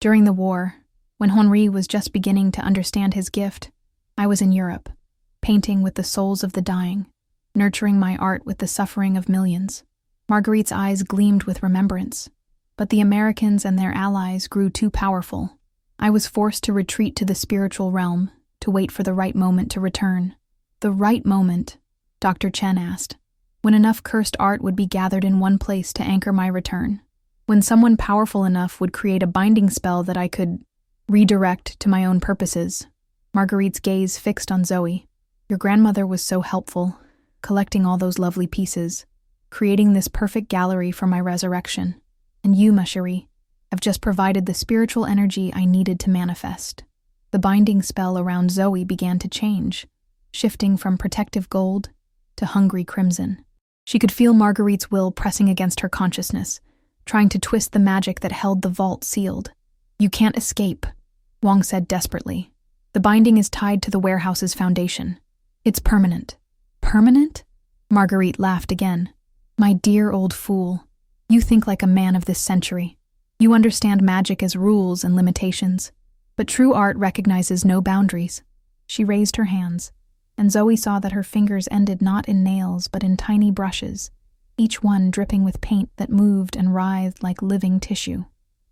During the war, when Henri was just beginning to understand his gift, I was in Europe, painting with the souls of the dying, nurturing my art with the suffering of millions. Marguerite's eyes gleamed with remembrance, but the Americans and their allies grew too powerful. I was forced to retreat to the spiritual realm, to wait for the right moment to return. "The right moment?" Dr. Chen asked. "When enough cursed art would be gathered in one place to anchor my return. When someone powerful enough would create a binding spell that I could redirect to my own purposes." Marguerite's gaze fixed on Zoe. "Your grandmother was so helpful, collecting all those lovely pieces, creating this perfect gallery for my resurrection. And you, ma chérie, have just provided the spiritual energy I needed to manifest." The binding spell around Zoe began to change, shifting from protective gold to hungry crimson. She could feel Marguerite's will pressing against her consciousness, trying to twist the magic that held the vault sealed. "You can't escape," Wong said desperately. "The binding is tied to the warehouse's foundation. It's permanent." "Permanent?" Marguerite laughed again. "My dear old fool, you think like a man of this century. You understand magic as rules and limitations, but true art recognizes no boundaries." She raised her hands, and Zoe saw that her fingers ended not in nails but in tiny brushes, each one dripping with paint that moved and writhed like living tissue.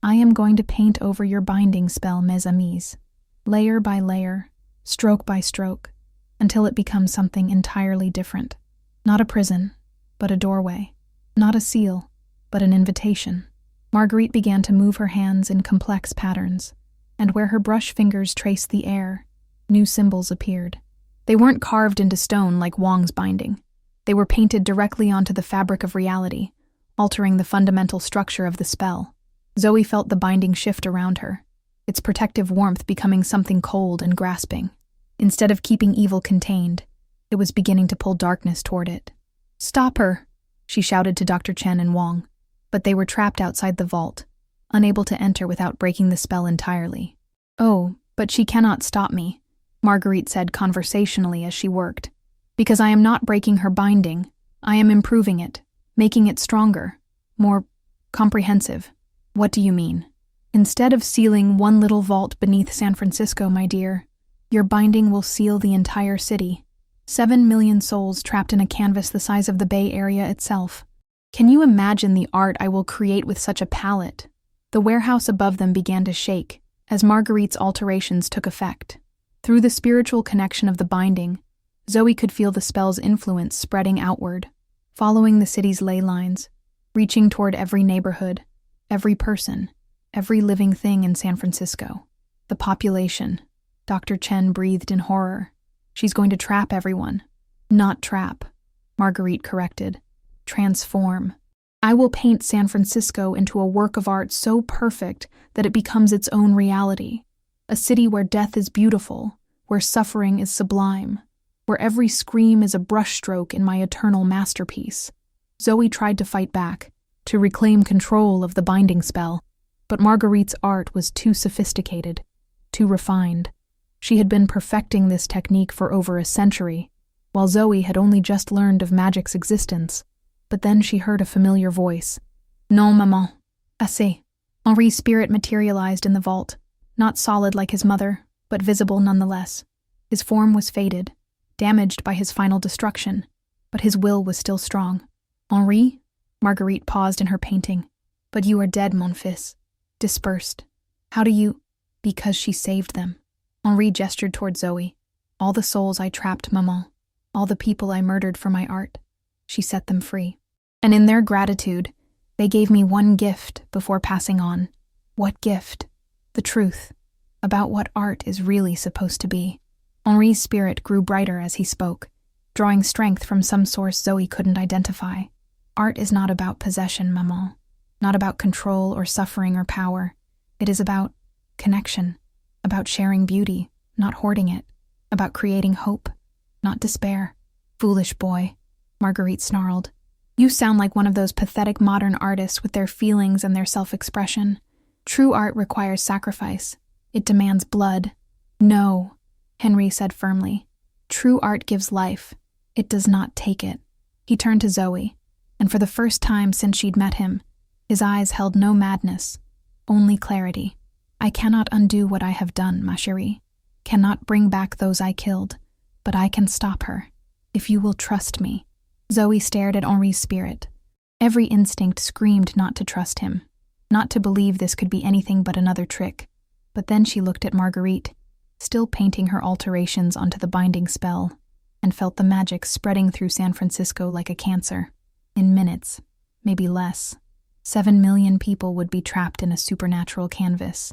"I am going to paint over your binding spell, mes amis, layer by layer, stroke by stroke, until it becomes something entirely different. Not a prison, but a doorway. Not a seal, but an invitation." Marguerite began to move her hands in complex patterns, and where her brush fingers traced the air, new symbols appeared. They weren't carved into stone like Wong's binding. They were painted directly onto the fabric of reality, altering the fundamental structure of the spell. Zoe felt the binding shift around her, its protective warmth becoming something cold and grasping. Instead of keeping evil contained, it was beginning to pull darkness toward it. "Stop her!" she shouted to Dr. Chen and Wong, but they were trapped outside the vault, unable to enter without breaking the spell entirely. "Oh, but she cannot stop me," Marguerite said conversationally as she worked. "Because I am not breaking her binding, I am improving it, making it stronger, more comprehensive." "What do you mean?" "Instead of sealing one little vault beneath San Francisco, my dear, your binding will seal the entire city. 7 million souls trapped in a canvas the size of the Bay Area itself. Can you imagine the art I will create with such a palette?" The warehouse above them began to shake as Marguerite's alterations took effect. Through the spiritual connection of the binding, Zoe could feel the spell's influence spreading outward, following the city's ley lines, reaching toward every neighborhood, every person, every living thing in San Francisco. The population. Dr. Chen breathed in horror. "She's going to trap everyone." "Not trap. Marguerite corrected. Transform. I will paint San Francisco into a work of art so perfect that it becomes its own reality. A city where death is beautiful, where suffering is sublime, where every scream is a brushstroke in my eternal masterpiece. Zoe tried to fight back, to reclaim control of the binding spell, but Marguerite's art was too sophisticated, too refined. She had been perfecting this technique for over a century, while Zoe had only just learned of magic's existence. But then she heard a familiar voice. Non, maman. Assez. Henri's spirit materialized in the vault, not solid like his mother, but visible nonetheless. His form was faded, damaged by his final destruction, but his will was still strong. Henri? Marguerite paused in her painting. But you are dead, mon fils. Dispersed. How do you— Because she saved them. Henri gestured toward Zoe. All the souls I trapped, maman. All the people I murdered for my art. She set them free. And in their gratitude, they gave me one gift before passing on. What gift? The truth. About what art is really supposed to be. Henri's spirit grew brighter as he spoke, drawing strength from some source Zoe couldn't identify. Art is not about possession, maman. Not about control or suffering or power. It is about connection. About sharing beauty, not hoarding it. About creating hope, not despair. Foolish boy. Marguerite snarled. You sound like one of those pathetic modern artists with their feelings and their self-expression. True art requires sacrifice. It demands blood. No, Henri said firmly. True art gives life. It does not take it. He turned to Zoe, and for the first time since she'd met him, his eyes held no madness, only clarity. I cannot undo what I have done, ma chérie. Cannot bring back those I killed, but I can stop her. If you will trust me. Zoe stared at Henri's spirit. Every instinct screamed not to trust him, not to believe this could be anything but another trick. But then she looked at Marguerite, still painting her alterations onto the binding spell, and felt the magic spreading through San Francisco like a cancer. In minutes, maybe less, 7 million people would be trapped in a supernatural canvas,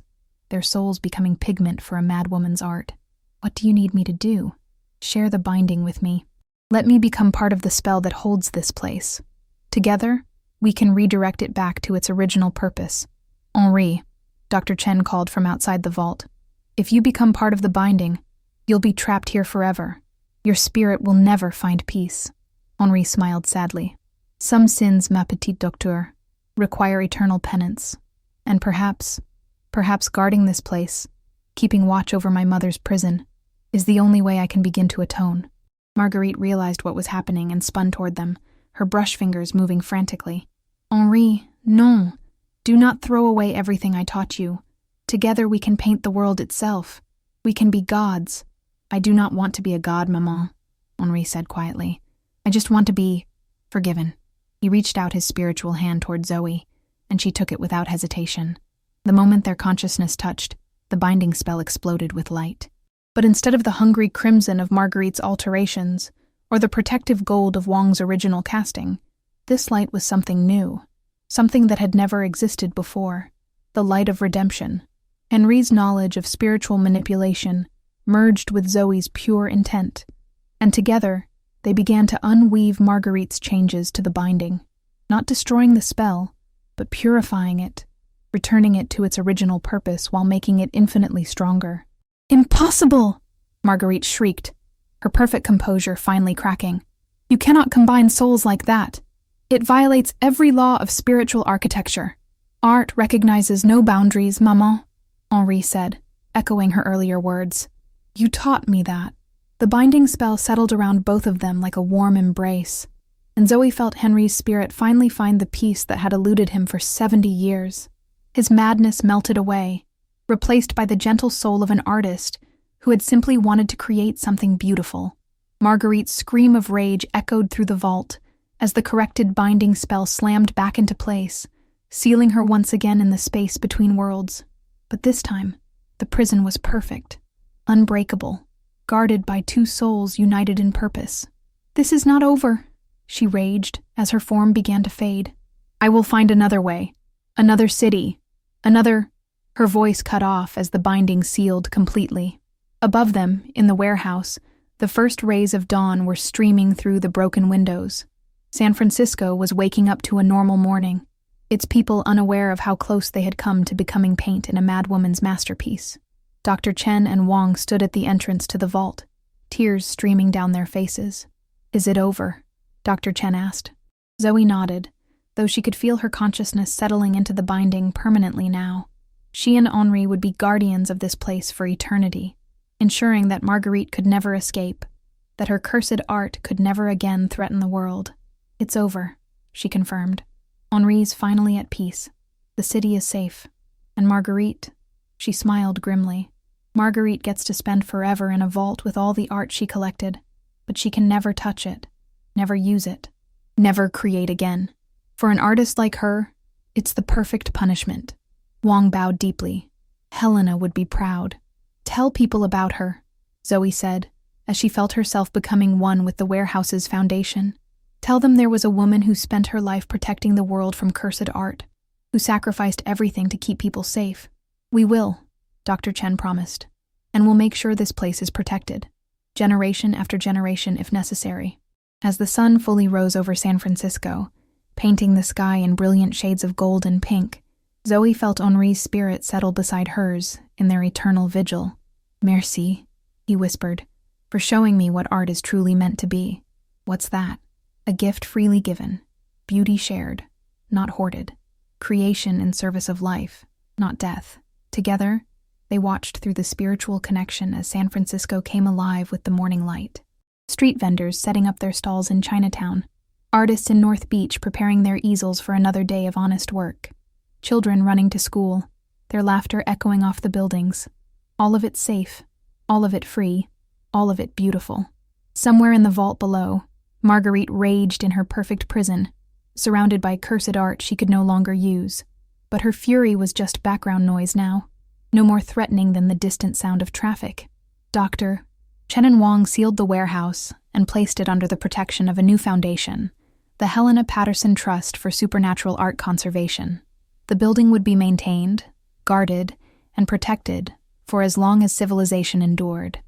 their souls becoming pigment for a madwoman's art. What do you need me to do? Share the binding with me. Let me become part of the spell that holds this place. Together, we can redirect it back to its original purpose. Henri, Dr. Chen called from outside the vault. If you become part of the binding, you'll be trapped here forever. Your spirit will never find peace. Henri smiled sadly. Some sins, ma petite docteur, require eternal penance. And perhaps guarding this place, keeping watch over my mother's prison, is the only way I can begin to atone. Marguerite realized what was happening and spun toward them, her brush fingers moving frantically. Henri, non. Do not throw away everything I taught you. Together we can paint the world itself. We can be gods. I do not want to be a god, maman, Henri said quietly. I just want to be forgiven. He reached out his spiritual hand toward Zoe, and she took it without hesitation. The moment their consciousness touched, the binding spell exploded with light. But instead of the hungry crimson of Marguerite's alterations, or the protective gold of Wang's original casting, this light was something new, something that had never existed before, the light of redemption. Henri's knowledge of spiritual manipulation merged with Zoe's pure intent, and together they began to unweave Marguerite's changes to the binding, not destroying the spell, but purifying it, returning it to its original purpose while making it infinitely stronger. Impossible! Marguerite shrieked, her perfect composure finally cracking. You cannot combine souls like that. It violates every law of spiritual architecture. Art recognizes no boundaries, maman, Henri said, echoing her earlier words. You taught me that. The binding spell settled around both of them like a warm embrace, and Zoe felt Henri's spirit finally find the peace that had eluded him for 70 years. His madness melted away, replaced by the gentle soul of an artist who had simply wanted to create something beautiful. Marguerite's scream of rage echoed through the vault as the corrected binding spell slammed back into place, sealing her once again in the space between worlds. But this time, the prison was perfect, unbreakable, guarded by two souls united in purpose. This is not over, she raged as her form began to fade. I will find another way, another city, another— Her voice cut off as the binding sealed completely. Above them, in the warehouse, The first rays of dawn were streaming through the broken windows. San Francisco was waking up to a normal morning, its people unaware of how close they had come to becoming paint in a madwoman's masterpiece. Dr. Chen and Wang stood at the entrance to the vault, tears streaming down their faces. "Is it over?" Dr. Chen asked. Zoe nodded, though she could feel her consciousness settling into the binding permanently now. She and Henri would be guardians of this place for eternity, ensuring that Marguerite could never escape, that her cursed art could never again threaten the world. "It's over," she confirmed. "Henri's finally at peace. The city is safe. And Marguerite," she smiled grimly, "Marguerite gets to spend forever in a vault with all the art she collected, but she can never touch it, never use it, never create again. For an artist like her, it's the perfect punishment." Wang bowed deeply. "Helena would be proud. Tell people about her," Zoe said, as she felt herself becoming one with the warehouse's foundation. "Tell them there was a woman who spent her life protecting the world from cursed art, who sacrificed everything to keep people safe." "We will," Dr. Chen promised, "and we'll make sure this place is protected, generation after generation if necessary." As the sun fully rose over San Francisco, painting the sky in brilliant shades of gold and pink, Zoe felt Henri's spirit settle beside hers in their eternal vigil. "Merci," he whispered, "for showing me what art is truly meant to be." "What's that?" "A gift freely given, beauty shared, not hoarded, creation in service of life, not death." Together, they watched through the spiritual connection as San Francisco came alive with the morning light. Street vendors setting up their stalls in Chinatown, artists in North Beach preparing their easels for another day of honest work, children running to school, their laughter echoing off the buildings. All of it safe, all of it free, all of it beautiful. Somewhere in the vault below, Marguerite raged in her perfect prison, surrounded by cursed art she could no longer use. But her fury was just background noise now, no more threatening than the distant sound of traffic. Dr. Chen and Wang sealed the warehouse and placed it under the protection of a new foundation, the Helena Patterson Trust for Supernatural Art Conservation. The building would be maintained, guarded, and protected for as long as civilization endured.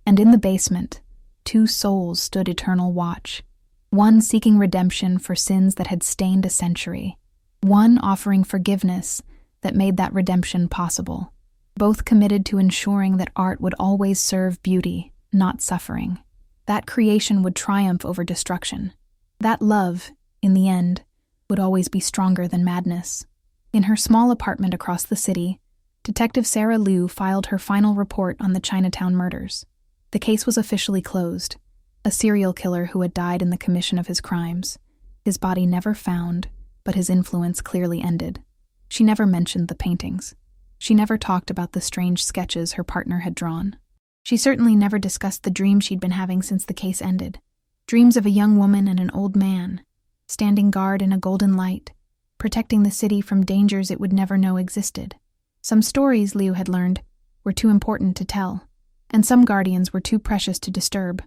And in the basement, two souls stood eternal watch, one seeking redemption for sins that had stained a century, one offering forgiveness that made that redemption possible, both committed to ensuring that art would always serve beauty, not suffering. That creation would triumph over destruction. That love, in the end, would always be stronger than madness. In her small apartment across the city, Detective Sarah Liu filed her final report on the Chinatown murders. The case was officially closed. A serial killer who had died in the commission of his crimes. His body never found, but his influence clearly ended. She never mentioned the paintings. She never talked about the strange sketches her partner had drawn. She certainly never discussed the dream she'd been having since the case ended. Dreams of a young woman and an old man, standing guard in a golden light, protecting the city from dangers it would never know existed. Some stories, Liu had learned, were too important to tell, and some guardians were too precious to disturb.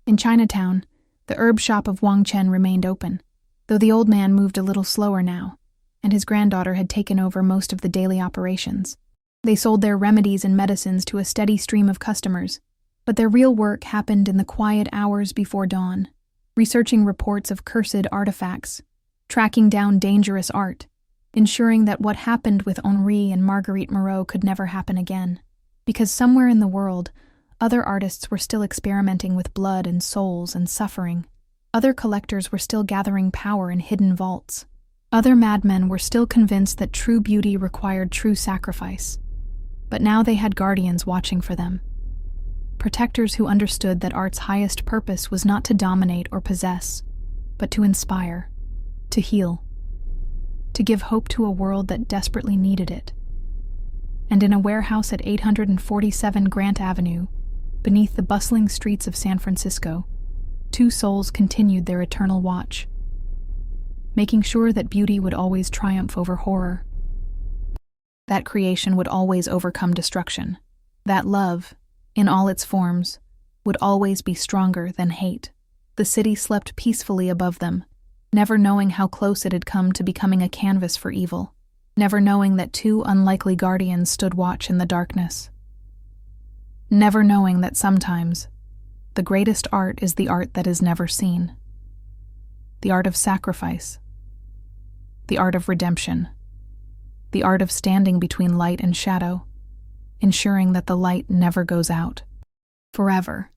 In Chinatown, the herb shop of Wang Chen remained open, though the old man moved a little slower now, and his granddaughter had taken over most of the daily operations. They sold their remedies and medicines to a steady stream of customers, but their real work happened in the quiet hours before dawn, researching reports of cursed artifacts, tracking down dangerous art, ensuring that what happened with Henri and Marguerite Moreau could never happen again. Because somewhere in the world, other artists were still experimenting with blood and souls and suffering. Other collectors were still gathering power in hidden vaults. Other madmen were still convinced that true beauty required true sacrifice. But now they had guardians watching for them. Protectors who understood that art's highest purpose was not to dominate or possess, but to inspire, to heal, to give hope to a world that desperately needed it. And in a warehouse at 847 Grant Avenue, beneath the bustling streets of San Francisco, two souls continued their eternal watch, making sure that beauty would always triumph over horror. That creation would always overcome destruction. That love, in all its forms, would always be stronger than hate. The city slept peacefully above them, never knowing how close it had come to becoming a canvas for evil, never knowing that two unlikely guardians stood watch in the darkness, never knowing that sometimes The greatest art is the art that is never seen. The art of sacrifice. The art of redemption. The art of standing between light and shadow, ensuring that the light never goes out. Forever.